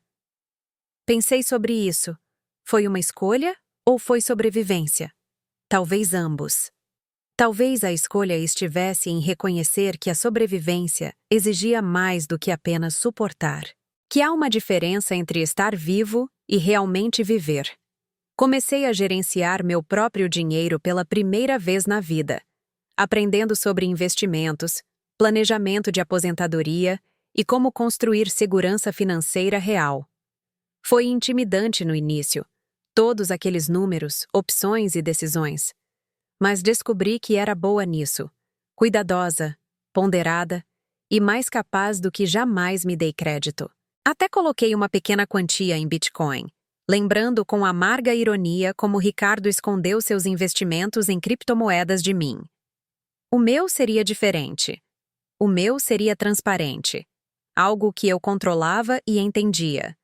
Pensei sobre isso. Foi uma escolha ou foi sobrevivência? Talvez ambos. Talvez a escolha estivesse em reconhecer que a sobrevivência exigia mais do que apenas suportar. Que há uma diferença entre estar vivo e realmente viver. Comecei a gerenciar meu próprio dinheiro pela primeira vez na vida, aprendendo sobre investimentos, planejamento de aposentadoria e como construir segurança financeira real. Foi intimidante no início, todos aqueles números, opções e decisões. Mas descobri que era boa nisso, cuidadosa, ponderada e mais capaz do que jamais me dei crédito. Até coloquei uma pequena quantia em Bitcoin, lembrando com amarga ironia como Ricardo escondeu seus investimentos em criptomoedas de mim. O meu seria diferente. O meu seria transparente. Algo que eu controlava e entendia.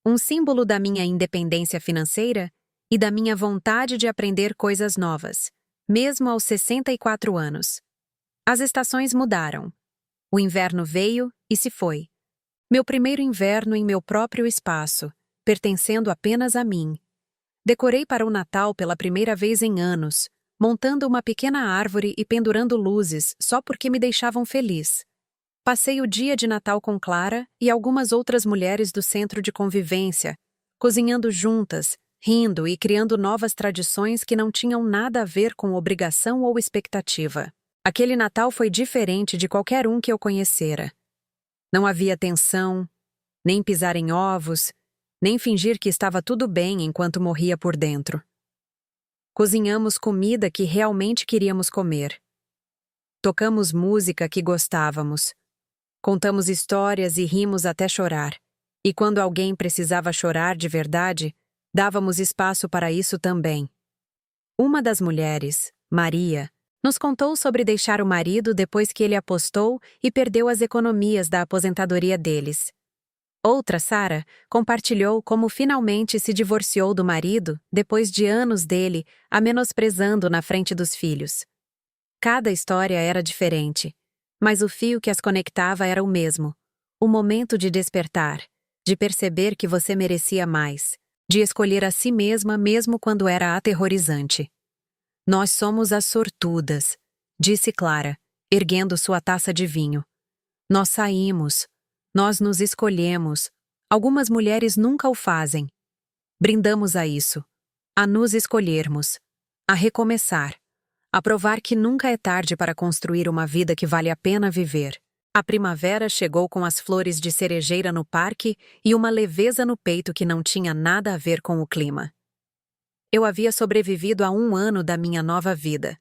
Um símbolo da minha independência financeira e da minha vontade de aprender coisas novas, mesmo aos 64 anos. As estações mudaram. O inverno veio e se foi. Meu primeiro inverno em meu próprio espaço, pertencendo apenas a mim. Decorei para o Natal pela primeira vez em anos, montando uma pequena árvore e pendurando luzes só porque me deixavam feliz. Passei o dia de Natal com Clara e algumas outras mulheres do centro de convivência, cozinhando juntas, rindo e criando novas tradições que não tinham nada a ver com obrigação ou expectativa. Aquele Natal foi diferente de qualquer um que eu conhecera. Não havia tensão, nem pisar em ovos, nem fingir que estava tudo bem enquanto morria por dentro. Cozinhamos comida que realmente queríamos comer. Tocamos música que gostávamos. Contamos histórias e rimos até chorar. E quando alguém precisava chorar de verdade, dávamos espaço para isso também. Uma das mulheres, Maria, nos contou sobre deixar o marido depois que ele apostou e perdeu as economias da aposentadoria deles. Outra, Sara, compartilhou como finalmente se divorciou do marido depois de anos dele a menosprezando na frente dos filhos. Cada história era diferente, mas o fio que as conectava era o mesmo. O momento de despertar, de perceber que você merecia mais, de escolher a si mesma mesmo quando era aterrorizante. Nós somos as sortudas, disse Clara, erguendo sua taça de vinho. Nós saímos, nós nos escolhemos. Algumas mulheres nunca o fazem. Brindamos a isso, a nos escolhermos, a recomeçar, a provar que nunca é tarde para construir uma vida que vale a pena viver. A primavera chegou com as flores de cerejeira no parque e uma leveza no peito que não tinha nada a ver com o clima. Eu havia sobrevivido a 1 ano da minha nova vida.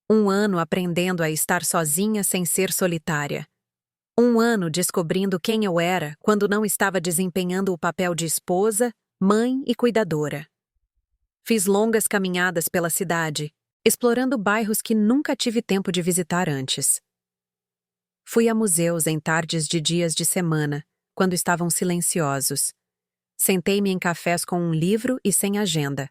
1 ano aprendendo a estar sozinha sem ser solitária. 1 ano descobrindo quem eu era quando não estava desempenhando o papel de esposa, mãe e cuidadora. Fiz longas caminhadas pela cidade, explorando bairros que nunca tive tempo de visitar antes. Fui a museus em tardes de dias de semana, quando estavam silenciosos. Sentei-me em cafés com um livro e sem agenda.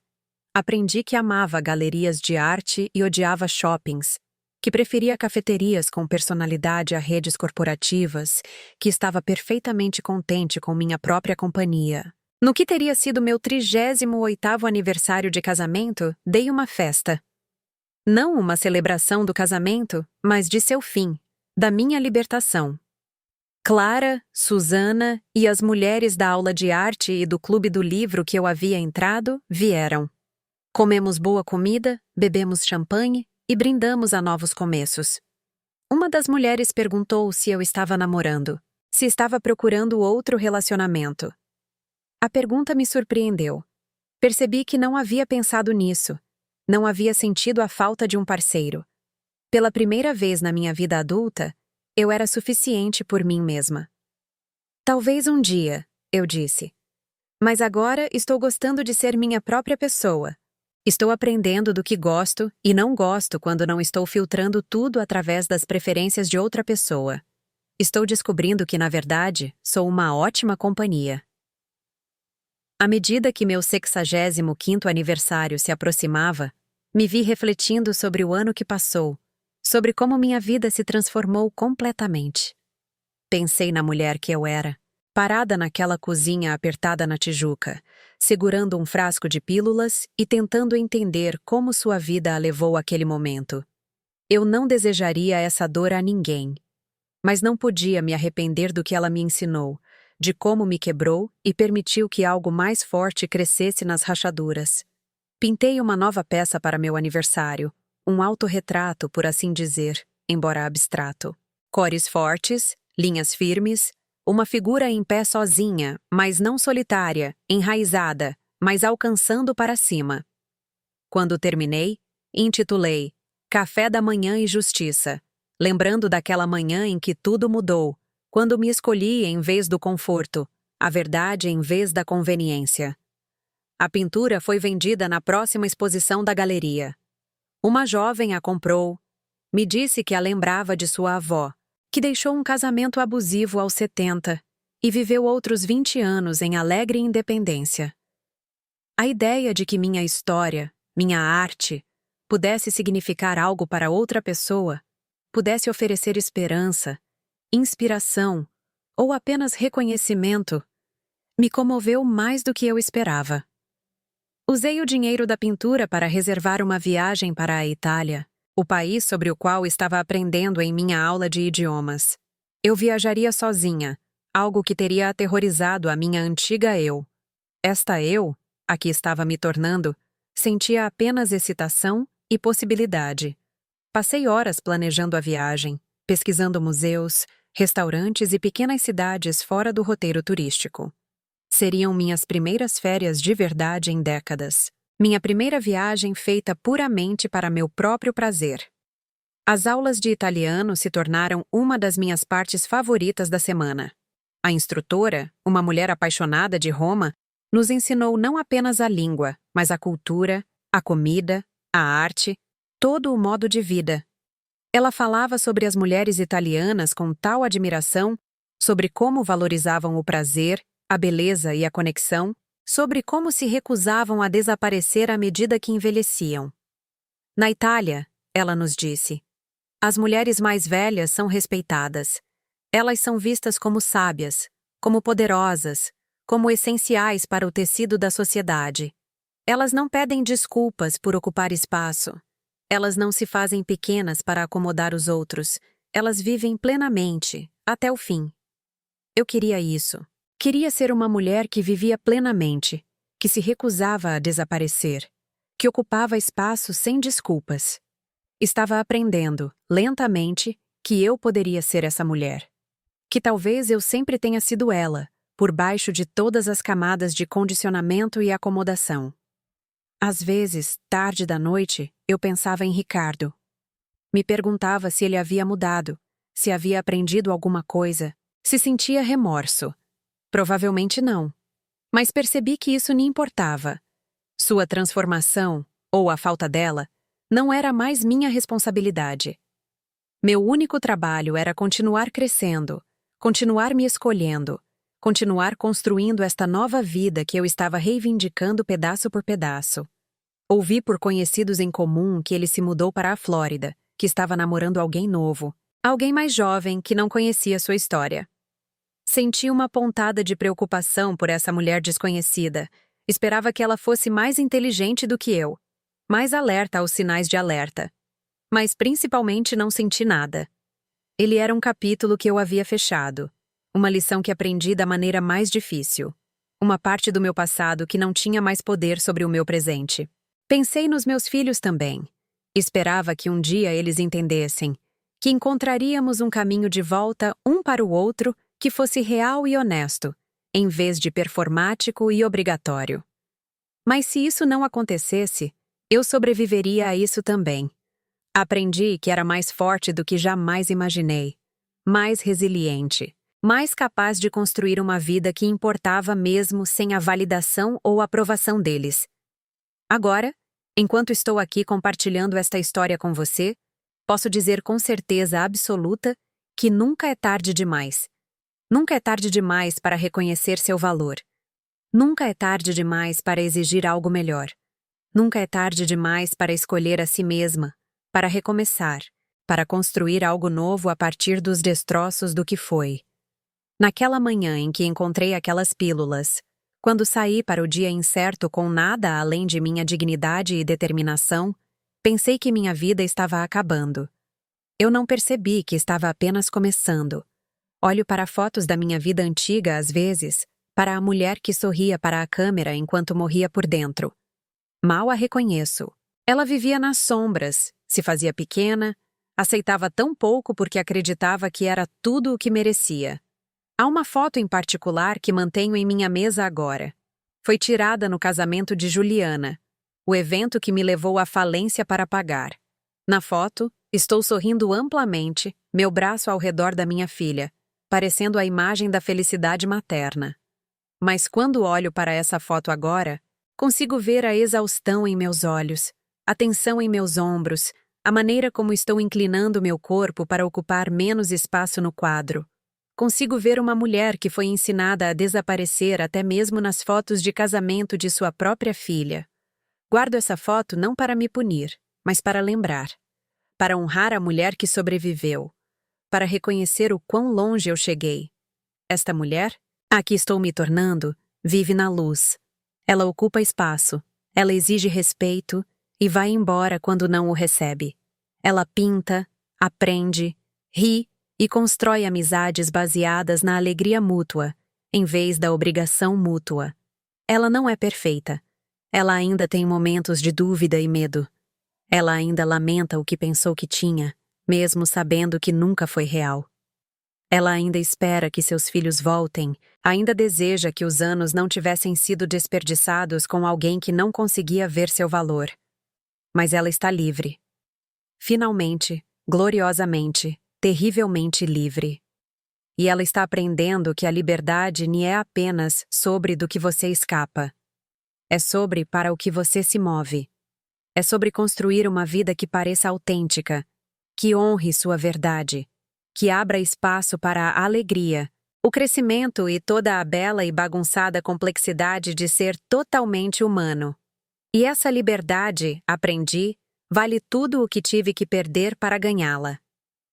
Aprendi que amava galerias de arte e odiava shoppings, que preferia cafeterias com personalidade a redes corporativas, que estava perfeitamente contente com minha própria companhia. No que teria sido meu 38º aniversário de casamento, dei uma festa. Não uma celebração do casamento, mas de seu fim, da minha libertação. Clara, Susana e as mulheres da aula de arte e do clube do livro que eu havia entrado vieram. Comemos boa comida, bebemos champanhe e brindamos a novos começos. Uma das mulheres perguntou se eu estava namorando, se estava procurando outro relacionamento. A pergunta me surpreendeu. Percebi que não havia pensado nisso. Não havia sentido a falta de um parceiro. Pela primeira vez na minha vida adulta, eu era suficiente por mim mesma. Talvez um dia, eu disse. Mas agora estou gostando de ser minha própria pessoa. Estou aprendendo do que gosto e não gosto quando não estou filtrando tudo através das preferências de outra pessoa. Estou descobrindo que, na verdade, sou uma ótima companhia. À medida que meu 65º aniversário se aproximava, me vi refletindo sobre o ano que passou, sobre como minha vida se transformou completamente. Pensei na mulher que eu era, parada naquela cozinha apertada na Tijuca, segurando um frasco de pílulas e tentando entender como sua vida a levou àquele momento. Eu não desejaria essa dor a ninguém, mas não podia me arrepender do que ela me ensinou, de como me quebrou e permitiu que algo mais forte crescesse nas rachaduras. Pintei uma nova peça para meu aniversário, um autorretrato, por assim dizer, embora abstrato. Cores fortes, linhas firmes, uma figura em pé sozinha, mas não solitária, enraizada, mas alcançando para cima. Quando terminei, intitulei Café da Manhã e Justiça, lembrando daquela manhã em que tudo mudou, quando me escolhi em vez do conforto, a verdade em vez da conveniência. A pintura foi vendida na próxima exposição da galeria. Uma jovem a comprou. Me disse que a lembrava de sua avó, que deixou um casamento abusivo aos 70 e viveu outros 20 anos em alegre independência. A ideia de que minha história, minha arte, pudesse significar algo para outra pessoa, pudesse oferecer esperança, inspiração ou apenas reconhecimento, me comoveu mais do que eu esperava. Usei o dinheiro da pintura para reservar uma viagem para a Itália, o país sobre o qual estava aprendendo em minha aula de idiomas. Eu viajaria sozinha, algo que teria aterrorizado a minha antiga eu. Esta eu, a que estava me tornando, sentia apenas excitação e possibilidade. Passei horas planejando a viagem, pesquisando museus, restaurantes e pequenas cidades fora do roteiro turístico. Seriam minhas primeiras férias de verdade em décadas. Minha primeira viagem feita puramente para meu próprio prazer. As aulas de italiano se tornaram uma das minhas partes favoritas da semana. A instrutora, uma mulher apaixonada de Roma, nos ensinou não apenas a língua, mas a cultura, a comida, a arte, todo o modo de vida. Ela falava sobre as mulheres italianas com tal admiração, sobre como valorizavam o prazer, a beleza e a conexão, sobre como se recusavam a desaparecer à medida que envelheciam. Na Itália, ela nos disse, as mulheres mais velhas são respeitadas. Elas são vistas como sábias, como poderosas, como essenciais para o tecido da sociedade. Elas não pedem desculpas por ocupar espaço. Elas não se fazem pequenas para acomodar os outros. Elas vivem plenamente, até o fim. Eu queria isso. Queria ser uma mulher que vivia plenamente, que se recusava a desaparecer, que ocupava espaço sem desculpas. Estava aprendendo, lentamente, que eu poderia ser essa mulher. Que talvez eu sempre tenha sido ela, por baixo de todas as camadas de condicionamento e acomodação. Às vezes, tarde da noite, eu pensava em Ricardo. Me perguntava se ele havia mudado, se havia aprendido alguma coisa, se sentia remorso. Provavelmente não. Mas percebi que isso me importava. Sua transformação, ou a falta dela, não era mais minha responsabilidade. Meu único trabalho era continuar crescendo, continuar me escolhendo, continuar construindo esta nova vida que eu estava reivindicando pedaço por pedaço. Ouvi por conhecidos em comum que ele se mudou para a Flórida, que estava namorando alguém novo, alguém mais jovem que não conhecia sua história. Senti uma pontada de preocupação por essa mulher desconhecida. Esperava que ela fosse mais inteligente do que eu, mais alerta aos sinais de alerta. Mas principalmente não senti nada. Ele era um capítulo que eu havia fechado, uma lição que aprendi da maneira mais difícil, uma parte do meu passado que não tinha mais poder sobre o meu presente. Pensei nos meus filhos também. Esperava que um dia eles entendessem, que encontraríamos um caminho de volta um para o outro que fosse real e honesto, em vez de performático e obrigatório. Mas se isso não acontecesse, eu sobreviveria a isso também. Aprendi que era mais forte do que jamais imaginei, mais resiliente, mais capaz de construir uma vida que importava mesmo sem a validação ou aprovação deles. Agora, enquanto estou aqui compartilhando esta história com você, posso dizer com certeza absoluta que nunca é tarde demais. Nunca é tarde demais para reconhecer seu valor. Nunca é tarde demais para exigir algo melhor. Nunca é tarde demais para escolher a si mesma, para recomeçar, para construir algo novo a partir dos destroços do que foi. Naquela manhã em que encontrei aquelas pílulas, quando saí para o dia incerto com nada além de minha dignidade e determinação, pensei que minha vida estava acabando. Eu não percebi que estava apenas começando. Olho para fotos da minha vida antiga às vezes, para a mulher que sorria para a câmera enquanto morria por dentro. Mal a reconheço. Ela vivia nas sombras, se fazia pequena, aceitava tão pouco porque acreditava que era tudo o que merecia. Há uma foto em particular que mantenho em minha mesa agora. Foi tirada no casamento de Juliana, o evento que me levou à falência para pagar. Na foto, estou sorrindo amplamente, meu braço ao redor da minha filha, parecendo a imagem da felicidade materna. Mas quando olho para essa foto agora, consigo ver a exaustão em meus olhos, a tensão em meus ombros, a maneira como estou inclinando meu corpo para ocupar menos espaço no quadro. Consigo ver uma mulher que foi ensinada a desaparecer até mesmo nas fotos de casamento de sua própria filha. Guardo essa foto não para me punir, mas para lembrar. Para honrar a mulher que sobreviveu. Para reconhecer o quão longe eu cheguei. Esta mulher, a que estou me tornando, vive na luz. Ela ocupa espaço, ela exige respeito e vai embora quando não o recebe. Ela pinta, aprende, ri e constrói amizades baseadas na alegria mútua, em vez da obrigação mútua. Ela não é perfeita. Ela ainda tem momentos de dúvida e medo. Ela ainda lamenta o que pensou que tinha, mesmo sabendo que nunca foi real. Ela ainda espera que seus filhos voltem, ainda deseja que os anos não tivessem sido desperdiçados com alguém que não conseguia ver seu valor. Mas ela está livre. Finalmente, gloriosamente, terrivelmente livre. E ela está aprendendo que a liberdade não é apenas sobre do que você escapa. É sobre para o que você se move. É sobre construir uma vida que pareça autêntica, que honre sua verdade, que abra espaço para a alegria, o crescimento e toda a bela e bagunçada complexidade de ser totalmente humano. E essa liberdade, aprendi, vale tudo o que tive que perder para ganhá-la.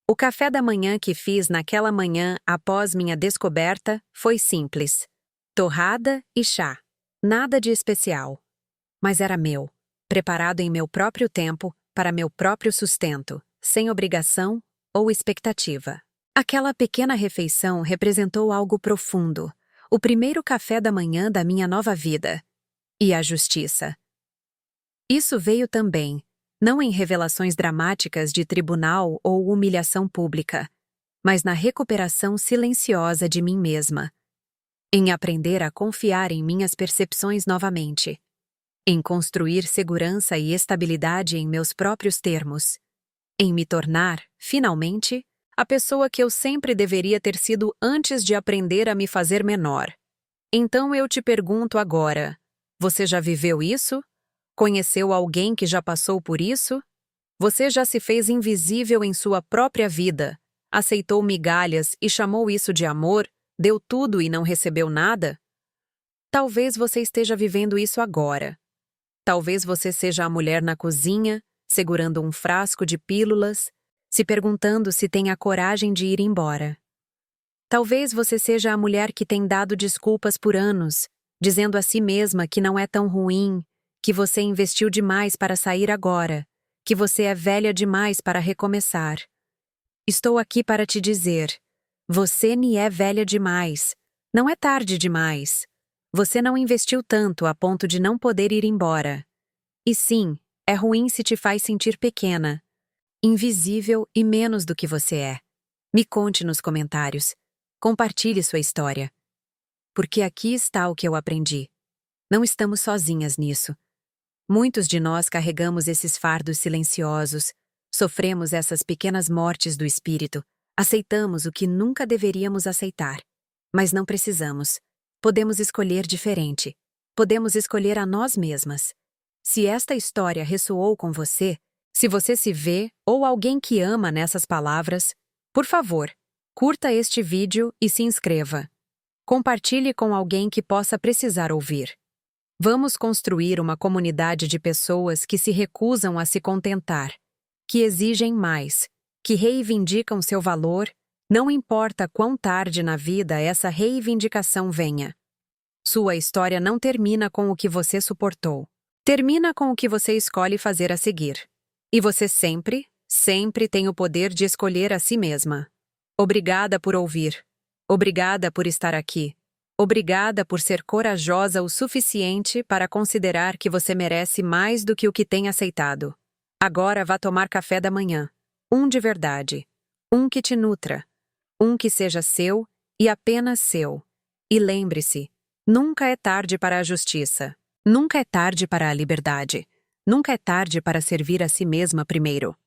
O café da manhã que fiz naquela manhã após minha descoberta foi simples. Torrada e chá. Nada de especial. Mas era meu, preparado em meu próprio tempo, para meu próprio sustento, sem obrigação ou expectativa. Aquela pequena refeição representou algo profundo, o primeiro café da manhã da minha nova vida. E a justiça. Isso veio também, não em revelações dramáticas de tribunal ou humilhação pública, mas na recuperação silenciosa de mim mesma. Em aprender a confiar em minhas percepções novamente. Em construir segurança e estabilidade em meus próprios termos. Em me tornar, finalmente, a pessoa que eu sempre deveria ter sido antes de aprender a me fazer menor. Então eu te pergunto agora, você já viveu isso? Conheceu alguém que já passou por isso? Você já se fez invisível em sua própria vida, aceitou migalhas e chamou isso de amor, deu tudo e não recebeu nada? Talvez você esteja vivendo isso agora. Talvez você seja a mulher na cozinha, segurando um frasco de pílulas, se perguntando se tem a coragem de ir embora. Talvez você seja a mulher que tem dado desculpas por anos, dizendo a si mesma que não é tão ruim, que você investiu demais para sair agora, que você é velha demais para recomeçar. Estou aqui para te dizer: você nem é velha demais. Não é tarde demais. Você não investiu tanto a ponto de não poder ir embora. E sim, é ruim se te faz sentir pequena, invisível e menos do que você é. Me conte nos comentários. Compartilhe sua história. Porque aqui está o que eu aprendi. Não estamos sozinhas nisso. Muitos de nós carregamos esses fardos silenciosos, sofremos essas pequenas mortes do espírito, aceitamos o que nunca deveríamos aceitar. Mas não precisamos. Podemos escolher diferente. Podemos escolher a nós mesmas. Se esta história ressoou com você, se você se vê ou alguém que ama nessas palavras, por favor, curta este vídeo e se inscreva. Compartilhe com alguém que possa precisar ouvir. Vamos construir uma comunidade de pessoas que se recusam a se contentar, que exigem mais, que reivindicam seu valor, não importa quão tarde na vida essa reivindicação venha. Sua história não termina com o que você suportou. Termina com o que você escolhe fazer a seguir. E você sempre, sempre tem o poder de escolher a si mesma. Obrigada por ouvir. Obrigada por estar aqui. Obrigada por ser corajosa o suficiente para considerar que você merece mais do que o que tem aceitado. Agora vá tomar café da manhã. Um de verdade. Um que te nutra. Um que seja seu e apenas seu. E lembre-se, nunca é tarde para a justiça. Nunca é tarde para a liberdade. Nunca é tarde para servir a si mesma primeiro.